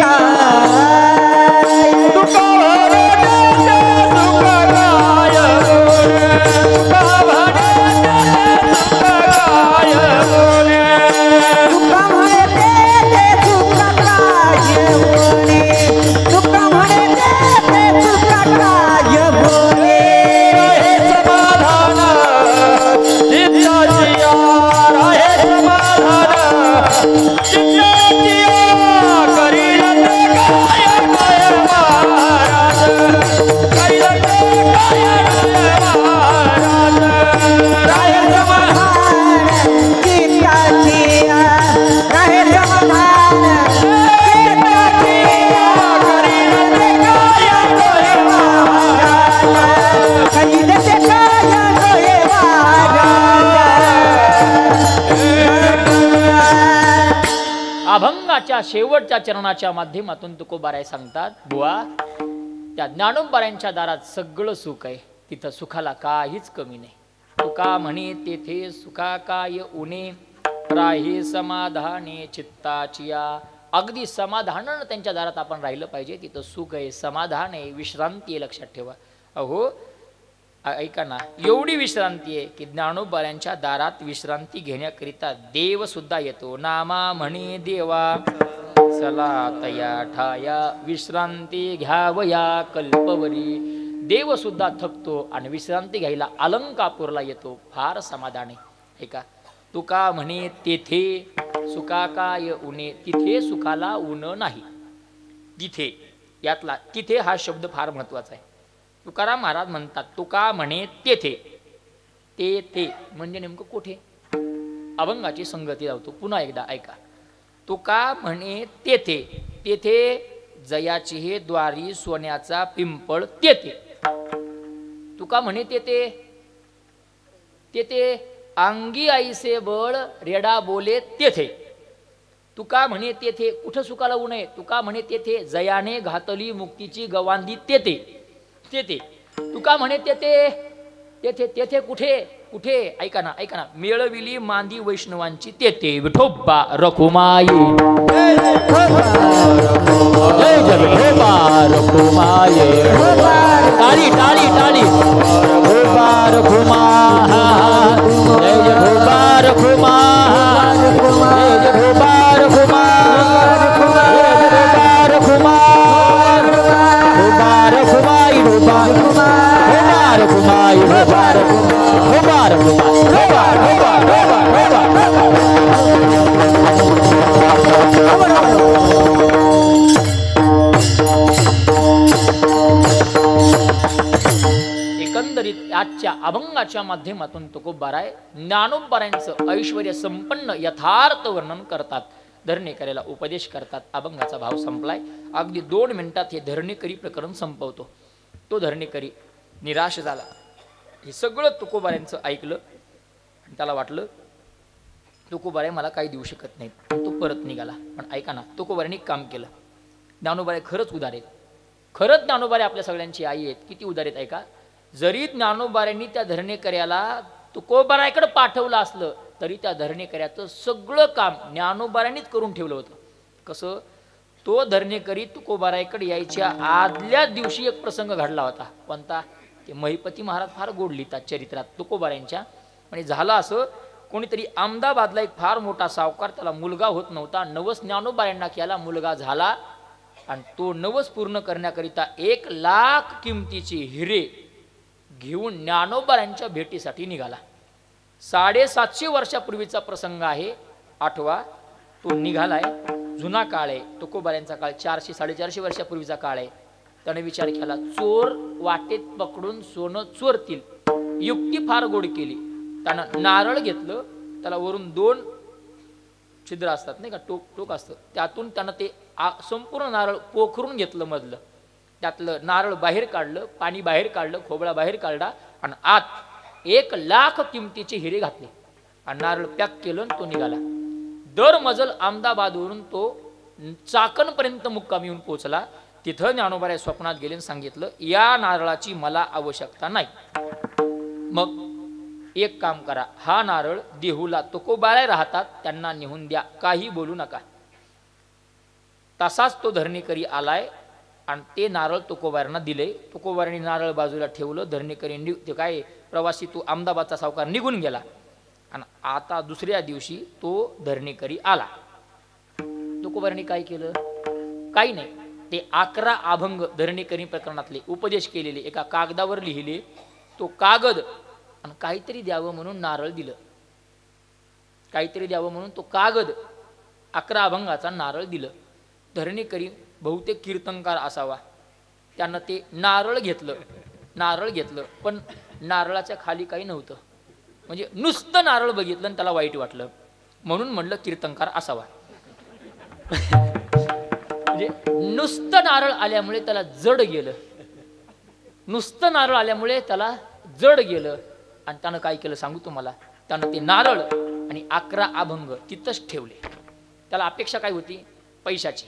[SPEAKER 2] काय तुका म्हणते ते तुका काय बोले तुका म्हणते ते तुका काय बोले राहे समाधान चित्ताची राहे समाधान चित्ताची करील ते काय डोळे महाराज करील ते काय डोळे महाराज
[SPEAKER 1] अभंगाच्या शेवटच्या चरणाच्या माध्यमातून तुकोबाराय सांगतात, बुवा त्या ज्ञानोबारायांच्या दारात सगळं सुख आहे, तिथं सुखाला काहीच कमी नाही. तुका म्हणे तेथे सुखा काय उणे, राही समाधाने चित्ताचिया. अगदी समाधानानं त्यांच्या दारात आपण राहिलं पाहिजे. तिथं सुख आहे, समाधान आहे, विश्रांती आहे. लक्षात ठेवा. अहो ऐका ना, एवढी विश्रांती आहे की ज्ञानोबारायांच्या दारात विश्रांती घेण्याकरिता देव सुद्धा येतो. नामा म्हणे देवा चला तया ठाया, विश्रांती घ्यावया कल्पवरी. देव सुद्धा थकतो आणि विश्रांती घ्यायला अलंकापूरला येतो. फार समाधान आहे. ऐका, तुका म्हणे तेथे सुखा काय उणे, तिथे सुखाला उण नाही. तिथे, यातला तिथे हा शब्द फार महत्वाचा आहे. तुकाराम महाराज म्हणतात, तुका म्हणे तेथे. तेथे म्हणजे नेमकं कुठे? अभंगाची संगती लावतो. पुन्हा एकदा ऐका, तुका म्हणे तेथे. तेथे जयाची हे द्वारी सोन्याचा पिंपळ तेथे. तुका म्हणे तेथे. तेथे अंगी आईसे बळ रेडा बोले तेथे. तुका म्हणे तेथे. कुठं सुखाला ऊन आहे? तुका म्हणे तेथे जयाने घातली मुक्तीची गवांधी तेथे. तेथे तुका म्हणे तेथे. तेथे तेथे कुठे? कुठे? ऐका ना, ऐका ना. मेळविली मांदी वैष्णवांची तेथे. विठोबा रखुमाई जय जय विठोबा रखुमाई. टाळी टाळी टाळी. विठोबा रखुमा जय जय विठोबा रखुमा जय जय विठोबा रखुमा जय जय विठोबा रखुमा. विठोबा रखुमाई विठोबा रखुमाई विठोबा एकंदरीत आजच्या अभंगाच्या माध्यमातून तुकोबाराय ज्ञानोबारायांचं ऐश्वर्य संपन्न यथार्थ वर्णन करतात. धरणेकरीला उपदेश करतात. अभंगाचा भाव संपलाय. अगदी 2 मिनिटात हे धरणेकरी प्रकरण संपवतो. तो धरणेकरी निराश झाला. हे सगळं तुकोबारायांचं ऐकलं आणि त्याला वाटलं तुकोबाराय मला काही देऊ शकत नाहीत. तो परत निघाला. पण ऐका ना, तुकोबारायांनी काम केलं. ज्ञानोबाराय खरंच उदार आहेत. खरंच ज्ञानोबाराय आपल्या सगळ्यांची आई आहेत. किती उदार आहेत ऐका. जरी ज्ञानोबारायांनी त्या धरणेकऱ्याला तुकोबारायकडे पाठवलं असलं तरी त्या धरणेकऱ्याचं सगळं काम ज्ञानोबारायांनीच करून ठेवलं होतं. कसं? तो धरणेकरी तुकोबारायकडे यायच्या आदल्या दिवशी एक प्रसंग घडला होता. कोणता? ते महिपती महाराज फार गोड लिहितात चरित्रात तुकोबारायांच्या. म्हणजे झालं असं, कोणीतरी अहमदाबादला एक फार मोठा सावकार, त्याला मुलगा होत नव्हता. नवस ज्ञानोबारायांना केला, मुलगा झाला. आणि तो नवस पूर्ण करण्याकरिता 1 लाख किमतीचे हिरे घेऊन ज्ञानोबारायांच्या भेटीसाठी निघाला. 750 वर्षापूर्वीचा प्रसंग आहे. आठवा. तो निघालाय. जुना काळ आहे. तुकोबारायांचा काळ 400-450 वर्षापूर्वीचा काळ आहे. त्याने विचार केला, चोर वाटेत पकडून सोनं चोरतील. युक्ती फार गोड केली. त्यानं नारळ घेतलं, त्याला वरून 2 छिद्र असतात नाही का, टोक असतं, त्यातून त्यानं ते संपूर्ण नारळ पोखरून घेतलं मधलं. त्यातलं नारळ बाहेर काढलं, पाणी बाहेर काढलं, खोबळा बाहेर काढला आणि आत 1,00,000 किमतीचे हिरे घातले आणि नारळ पॅक केलं आणि तो निघाला. दर मजल अहमदाबादवरून तो चाकणपर्यंत मुक्कामी येऊन पोहोचला. तिथं ज्ञानोबाराय स्वप्नात गेले आणि सांगितलं, या नारळाची मला आवश्यकता नाही. मग एक काम करा, हा नारळ देहूला तुकोबाराय राहतात त्यांना नेऊन द्या, काही बोलू नका. तसाच तो धरणीकरी आलाय आणि ते नारळ तुकोबारांना दिले. तुकोबारांनी नारळ बाजूला ठेवलं. धरणीकरी ते काय प्रवासी तो अहमदाबादचा सावकार निघून गेला. आणि आता दुसऱ्या दिवशी तो धरणीकरी आला. तुकोबारांनी काय केलं? काही नाही. ते 11 अभंग धरणीकरी प्रकरणातले उपदेश केलेले एका कागदावर लिहिले. तो कागद आणि काहीतरी द्यावं म्हणून नारळ दिलं. काहीतरी द्यावं म्हणून तो कागद 11 अभंगाचा नारळ दिलं. धरणीकरी बहुतेक कीर्तनकार असावा. त्यानं ते नारळ घेतलं पण नारळाच्या खाली काही नव्हतं. म्हणजे नुसतं नारळ बघितलं आणि त्याला वाईट वाटलं म्हणून म्हणलं कीर्तनकार असावा. म्हणजे नुसतं नारळ आल्यामुळे त्याला जड गेलं. नुसतं नारळ आल्यामुळे त्याला जड गेलं आणि त्यानं काय केलं सांगू तुम्हाला. त्यानं ते नारळ आणि 11 अभंग तिथंच ठेवले. त्याला अपेक्षा काय होती? पैशाची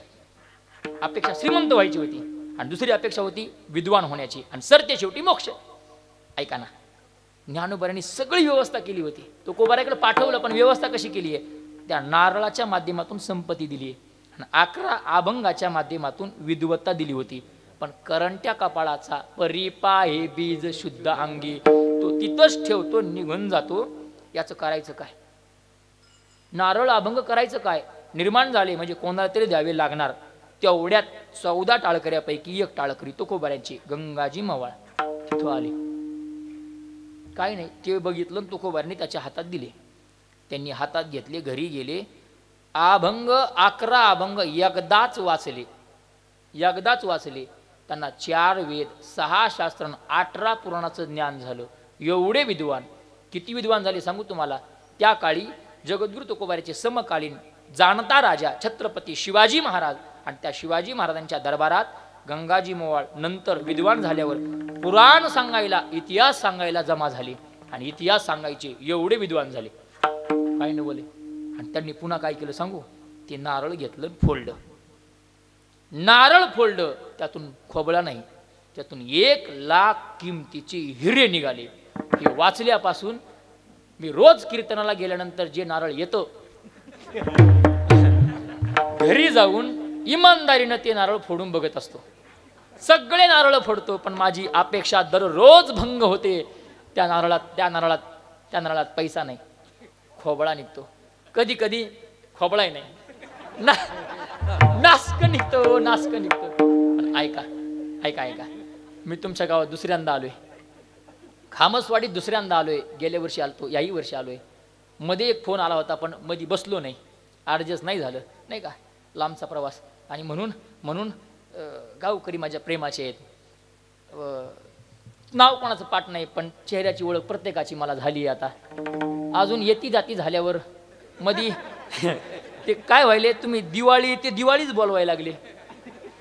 [SPEAKER 1] अपेक्षा, श्रीमंत व्हायची होती. आणि दुसरी अपेक्षा होती विद्वान होण्याची. आणि सरते शेवटी मोक्ष. ऐका ना, ज्ञानोबारांनी सगळी व्यवस्था केली होती. तो कोबाऱ्याकडे पाठवलं, पण व्यवस्था कशी केली आहे? त्या नारळाच्या माध्यमातून संपत्ती दिली आणि 11 अभंगाच्या माध्यमातून विद्वत्ता दिली होती. पण करंट्या कपाळाचा परिपा हे बीज शुद्ध अंगी तो तिथंच ठेवतो, निघून जातो. याचं करायचं काय? नारळ अभंग करायचं काय? निर्माण झाले म्हणजे कोणाला तरी द्यावे लागणार. तेवढ्यात 14 टाळकऱ्यापैकी एक टाळकरी तुकोबाऱ्यांची गंगाजी मवाळ तिथं आले. काय नाही, ते बघितलं तुकोबारांनी त्याच्या हातात दिले. त्यांनी हातात घेतले, घरी गेले. अभंग 11 अभंग एकदाच वाचले. त्यांना 4 वेद 6 शास्त्र 18 पुराणाचं ज्ञान झालं. एवढे विद्वान. किती विद्वान झाले सांगू तुम्हाला. त्या काळी जगद्गुरु तुकोबाराचे समकालीन जाणता राजा छत्रपती शिवाजी महाराज आणि त्या शिवाजी महाराजांच्या दरबारात गंगाजी मोवाळ नंतर विद्वान झाल्यावर पुराण सांगायला, इतिहास सांगायला जमा झाले. आणि इतिहास सांगायचे एवढे विद्वान झाले. काय न बोले. आणि त्यांनी पुन्हा काय केलं सांगू. ते नारळ घेतलं, फोडलं. नारळ फोडलं, त्यातून खोबळा नाही, त्यातून 1,00,000 किमतीचे हिरे निघाले. हे वाचल्यापासून मी रोज कीर्तनाला गेल्यानंतर जे नारळ येतं घरी जाऊन इमानदारीनं ते नारळ फोडून बघत असतो. सगळे नारळ फोडतो, पण माझी अपेक्षा दररोज भंग होते. त्या नारळात पैसा नाही, खोबळा निघतो. कधी कधी खोबळाही नाही, नास्क निघतो. पण ऐका, मी तुमच्या गावात दुसऱ्यांदा आलोय. खामसवाडीत दुसऱ्यांदा आलोय. गेल्या वर्षी आलतो, याही वर्षी आलोय. मध्ये एक फोन आला होता, पण मध्ये बसलो नाही, ॲडजस्ट नाही झालं, नाही का, लांबचा प्रवास. आणि म्हणून गावकरी माझ्या प्रेमाचे आहेत. नाव कोणाचं पाठ नाही, पण चेहऱ्याची ओळख प्रत्येकाची मला झाली आहे. आता अजून येती जाती झाल्यावर मध्ये ते काय व्हायले, तुम्ही दिवाळीच बोलवायला लागले.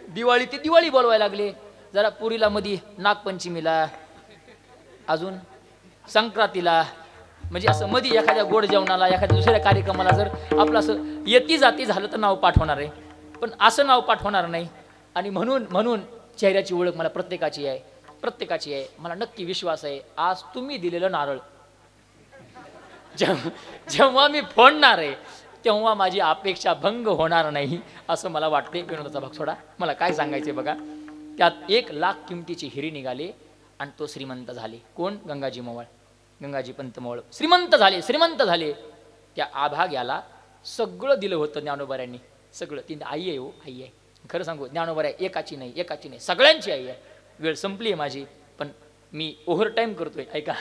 [SPEAKER 1] दिवाळी बोलवायला लागले. जरा पुरीला मध्ये नागपंचमीला, अजून संक्रांतीला, म्हणजे असं मध्ये एखाद्या गोड जेवणाला, एखाद्या दुसऱ्या कार्यक्रमाला जर आपलं असं येती जाती झालं तर नाव पाठ होणार आहे, पण असं नाव पाठ होणार नाही. आणि म्हणून चेहऱ्याची ओळख मला प्रत्येकाची आहे. मला नक्की विश्वास आहे, आज तुम्ही दिलेलं नारळ जेव्हा मी फोडणार आहे तेव्हा माझी अपेक्षा भंग होणार नाही, असं मला वाटते. विनोदाचा भाग सोडा, मला काय सांगायचे बघा. त्यात 1,00,000 किमतीचे हिरे निघाले आणि तो श्रीमंत झाले. कोण? गंगाजी मवाळ, गंगाजी पंत मवाळ श्रीमंत झाले. त्या आभाग्याला सगळं दिलं होतं ज्ञानोबाऱ्यांनी, सगळं. ती आई आहे. खरं सांगू, ज्ञानोबाऱ्या एकाची नाही, सगळ्यांची आई आहे. वेळ संपली आहे माझी, पण मी ओव्हरटाईम करतोय. ऐका,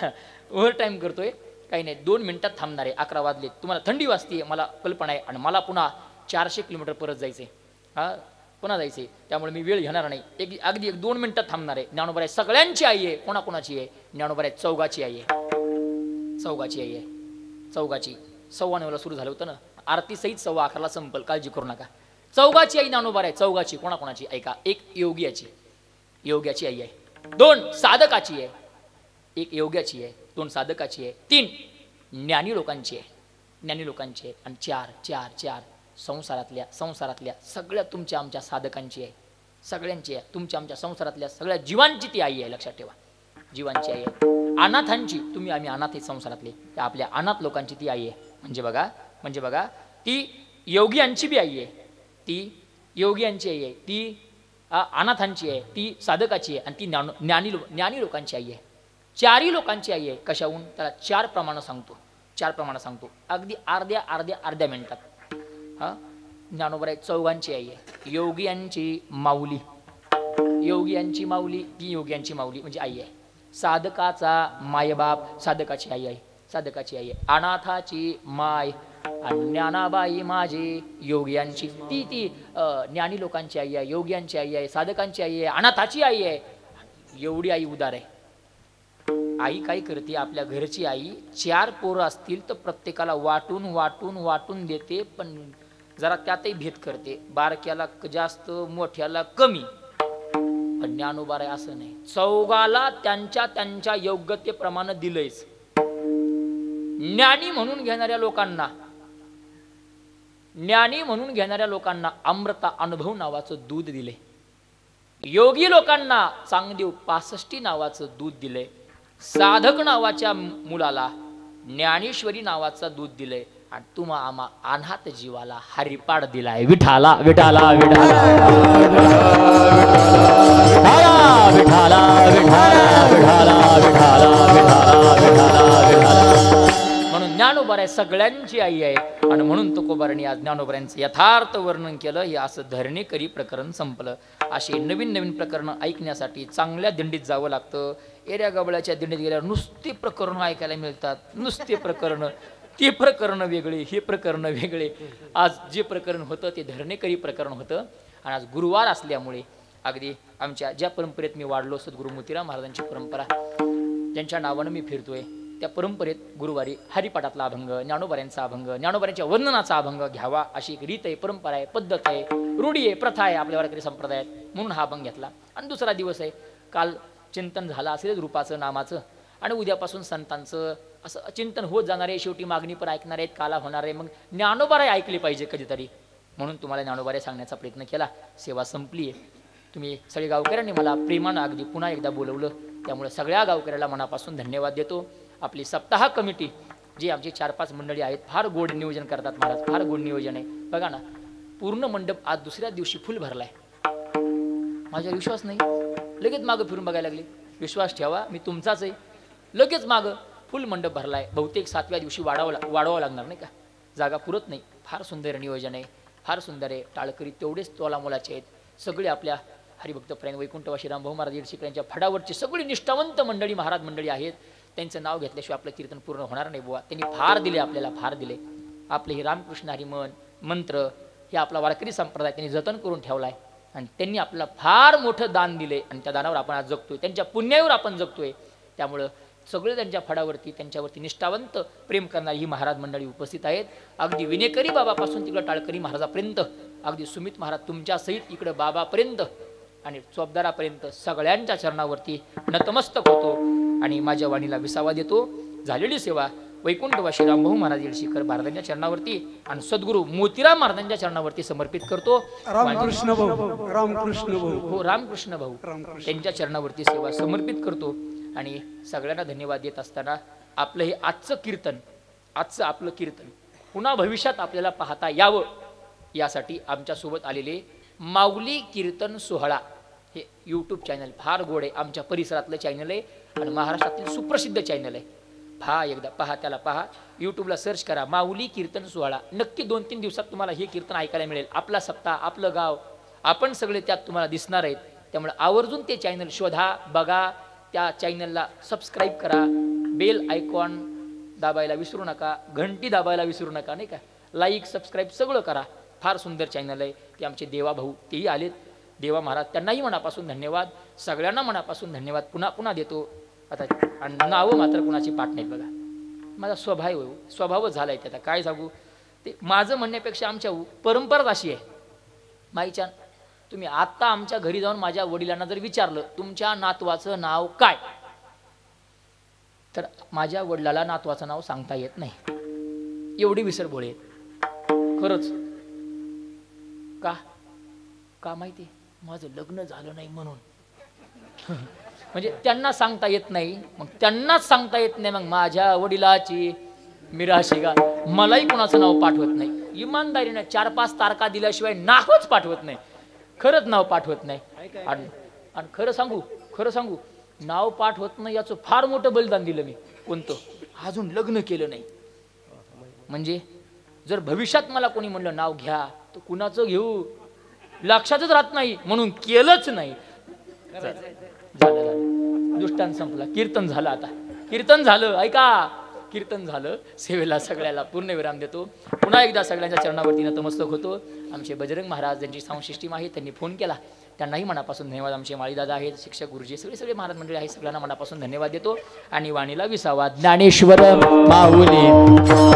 [SPEAKER 1] ओव्हरटाईम करतोय. काही नाही, 2 मिनिटात थांबणार आहे. 11 वाजले. तुम्हाला थंडी वाजते, मला कल्पना आहे. आणि मला पुन्हा 400 किलोमीटर परत जायचं आहे. पुन्हा जायचं आहे, त्यामुळे मी वेळ घेणार नाही. अगदी 2 मिनिटात थांबणार आहे. ज्ञानोबाऱ्या सगळ्यांची आई आहे. कोणाकोणाची आहे? ज्ञानोबाऱ्या चौघाची आई आहे. चौघाची 9:15 सुरू झालं होतं ना, आरती सहित 11:15 संपल, काळजी करू नका. चौघाची आई ज्ञानोबाऱ्या. चौघाची कोणाकोणाची? ऐका. 1 योग्याची आई आहे. 2 साधकाची आहे. एक योग्याची आहे, 2 साधकाची आहे, 3 ज्ञानी लोकांची आहे, ज्ञानी लोकांची आहे, आणि 4 संसारातल्या सगळ्या तुमच्या आमच्या साधकांची आहे, सगळ्यांची आहे, तुमच्या आमच्या संसारातल्या सगळ्या जीवांची ती आई आहे. लक्षात ठेवा, जीवांची आई आहे. अनाथांची, तुम्ही आम्ही अनाथ आहे संसारातले, त्या आपल्या अनाथ लोकांची ती आई आहे. म्हणजे बघा ती योगियांची बी आई आहे, ती योगियांची आई आहे, ती अनाथांची आहे, ती साधकाची आहे, आणि ती ज्ञानी लोकांची आई आहे. 4ही लोकांची आई आहे. कशाहून? त्याला 4 प्रमाण सांगतो अगदी अर्ध्या मिनिटात. हा, ज्ञानोबा चौघांची आई आहे. योगियांची माऊली ती योगियांची माऊली म्हणजे आई आहे. साधकाचा मायबाप साधकाची आई आहे. अनाथाची माय आणि ज्ञानाबाई माझी योगियांची ती ज्ञानी लोकांची आई आहे, योगियांची आई आहे, साधकांची आई आहे, अनाथाची आई आहे. एवढी आई उदार आहे. आई काय करते? आपल्या घरची आई 4 पोरं असतील तर प्रत्येकाला वाटून देते, पण जरा त्यातही भेद करते. बारक्याला जास्त, मोठ्याला कमी. पण ज्ञानोबा आहे असं नाही, चौघाला त्यांच्या योग्यतेप्रमाणे दिलंयच. ज्ञानी म्हणून घेणाऱ्या लोकांना अमृता अनुभव नावाचं दूध दिले. योगी लोकांना चांगदेव 65 नावाचं दूध दिले. साधक नावाच्या मुलाला ज्ञानेश्वरी नावाचं दूध दिलंय, आणि तुम्हा आम्हा अनाथ जीवाला हरिपाड दिलाय. विठाला विठाला विठाला विठाला म्हणून ज्ञानोबा आहे सगळ्यांची आई आहे. आणि म्हणून तुकोबारांनी आज ज्ञानोबारांचं यथार्थ वर्णन केलं. हे असं धरणेकरी प्रकरण संपलं. असे नवीन प्रकरण ऐकण्यासाठी चांगल्या दिंडीत जावं लागतं. एऱ्या गबळ्याच्या दिंडीत गेल्यावर नुसती प्रकरण ऐकायला मिळतात, नुसते प्रकरण. ती प्रकरण वेगळी, हे प्रकरण वेगळे. आज जे प्रकरण होतं ते धरणेकरी प्रकरण होतं. आणि आज गुरुवार असल्यामुळे अगदी आमच्या ज्या परंपरेत मी वाढलो, सद्गुरू मोतीराम महाराजांची परंपरा ज्यांच्या नावानं मी फिरतोय, त्या परंपरेत गुरुवारी हरिपाठातला अभंग, ज्ञानोबाऱ्यांचा अभंग, ज्ञानोबाऱ्यांच्या वर्णनाचा अभंग घ्यावा अशी एक रीत आहे, परंपरा आहे, पद्धत आहे, रूढी आहे, प्रथा आहे आपल्या वारकरी संप्रदायात. म्हणून हा अभंग घेतला. आणि दुसरा दिवस आहे, काल चिंतन झालं असेल रूपाचं नामाचं, आणि उद्यापासून संतांचं असं चिंतन होत जाणार आहे. शेवटी मागणी पण ऐकणार आहेत, काला होणार आहे. मग ज्ञानोबाराय ऐकले पाहिजे कधीतरी, म्हणून तुम्हाला ज्ञानोबाराय सांगण्याचा प्रयत्न केला. सेवा संपली आहे. तुम्ही सगळे गावकऱ्यांनी मला प्रेमानं अगदी पुन्हा एकदा बोलवलं, त्यामुळे सगळ्या गावकऱ्याला मनापासून धन्यवाद देतो. आपली सप्ताह कमिटी जी आमची 4-5 मंडळी आहेत, फार गोड नियोजन करतात महाराज, फार गोड नियोजन आहे. बघा ना, पूर्ण मंडप आज दुसऱ्या दिवशी फुल भरलाय. माझ्यावर विश्वास नाही, लगेच मागं फिरून बघायला लागले. विश्वास ठेवा, मी तुमचाच आहे. लगेच मागं फुल मंडप भरलाय. बहुतेक 7व्या दिवशी वाढवावं लागणार नाही का, जागा पुरत नाही. फार सुंदर नियोजन आहे, फार सुंदर आहे. टाळकरी तेवढेच तोलामोलाचे आहेत. सगळे आपल्या हरिभक्त प्रेम वैकुंठवाशी रामभाऊ महाराज येडशीकरांच्या फडावरची सगळी निष्ठावंत मंडळी, महाराज मंडळी आहेत. त्यांचं नाव घेतल्याशिवाय आपलं कीर्तन पूर्ण होणार नाही बुवा. त्यांनी फार दिले आपल्याला, फार दिले. आपले हे रामकृष्ण हरिमन मंत्र हे आपला वारकरी संप्रदाय त्यांनी जतन करून ठेवलाय. आणि त्यांनी आपल्याला फार मोठं दान दिले, आणि त्या दानावर आपण आज जगतोय, त्यांच्या पुण्यावर आपण जगतोय. त्यामुळं सगळे त्यांच्या फडावरती, त्यांच्यावरती निष्ठावंत प्रेम करणारी ही महाराज मंडळी उपस्थित आहेत. अगदी विनेकरी बाबापासून तिकडं टाळकरी महाराजापर्यंत, अगदी सुमित महाराज तुमच्या सहित इकडं बाबापर्यंत आणि चोपदारापर्यंत सगळ्यांच्या चरणावरती नतमस्तक होतो आणि माझ्या वाणीला विसावा देतो. झालेली सेवा वैकुंठवाशी रामभाऊ महाराज येडशीकर महाराजांच्या चरणावरती आणि सद्गुरू मोतीराम महाराजांच्या चरणावरती समर्पित करतो.
[SPEAKER 2] रामकृष्ण भाऊ, रामकृष्ण भाऊ,
[SPEAKER 1] हो रामकृष्ण भाऊ, त्यांच्या चरणावरती सेवा समर्पित करतो. आणि सगळ्यांना धन्यवाद देत असताना आपलं हे आजचं आपलं कीर्तन पुन्हा भविष्यात आपल्याला पाहता यावं, यासाठी आमच्यासोबत आलेले माऊली कीर्तन सोहळा हे यूट्यूब चॅनल फार गोड आहे. आमच्या परिसरातलं चॅनल आहे आणि महाराष्ट्रातील सुप्रसिद्ध चॅनल आहे. एकदा पहा, त्याला पहा, यूट्यूबला सर्च करा माऊली कीर्तन सोहळा. नक्की 2-3 दिवसात तुम्हाला हे कीर्तन ऐकायला मिळेल. आपला सप्ताह, आपलं गाव, आपण सगळे त्यात तुम्हाला दिसणार आहेत. त्यामुळे आवर्जून ते चॅनल शोधा, बघा. त्या चॅनलला सबस्क्राईब करा, बेल आयकॉन दाबायला विसरू नका, घंटी दाबायला विसरू नका, नाही का. लाईक सबस्क्राईब सगळं करा. फार सुंदर चॅनल आहे. ते आमचे देवा भाऊ तेही आलेत, देवा महाराज, त्यांनाही मनापासून धन्यवाद. सगळ्यांना मनापासून धन्यवाद पुन्हा देतो. आता आणि नावं मात्र कुणाची पाठ नाहीत. बघा, माझा स्वभावच झाला आहे. आता काय सांगू, ते माझं म्हणण्यापेक्षा आमच्या परंपराच अशी आहे. माईच्या तुम्ही आत्ता आमच्या घरी जाऊन माझ्या वडिलांना जर विचारलं तुमच्या नातवाचं नाव काय, तर माझ्या वडिलाला नातवाचं नाव सांगता येत नाही, एवढी विसरबोळे खरंच. का का माहिती? माझं लग्न झालं नाही म्हणून. म्हणजे त्यांना सांगता येत नाही, मग त्यांनाच सांगता येत नाही, मग माझ्या वडिलाची मिराशी का मलाही कोणाचं नाव पाठवत नाही. इमानदारीने 4-5 तारखा दिल्याशिवाय नावच पाठवत नाही, खरंच नाव पाठवत नाही. आणि खरं सांगू नाव पाठवत नाही याचं फार मोठं बलिदान दिलं मी. कोणतं? अजून लग्न केलं नाही. म्हणजे जर भविष्यात मला कोणी म्हणलं नाव घ्या तर कुणाचं घेऊ लक्षातच राहत नाही, म्हणून केलंच नाही. झालं दुष्टांत संपला. कीर्तन झालं, आता कीर्तन झालं. ऐका, कीर्तन झालं. सेवेला सगळ्याला पूर्ण विराम देतो. पुन्हा एकदा सगळ्यांच्या चरणावरती नतमस्तक होतो. आमचे बजरंग महाराज ज्यांची साऊंड सिस्टीम आहे, त्यांनी फोन केला, त्यांनाही मनापासून धन्यवाद. आमचे माळीदादा आहेत, शिक्षक गुरुजी, सगळे महाराज मंडळी आहे, सगळ्यांना मनापासून धन्यवाद देतो. आणि वाणीला विसावा ज्ञानेश्वर माऊली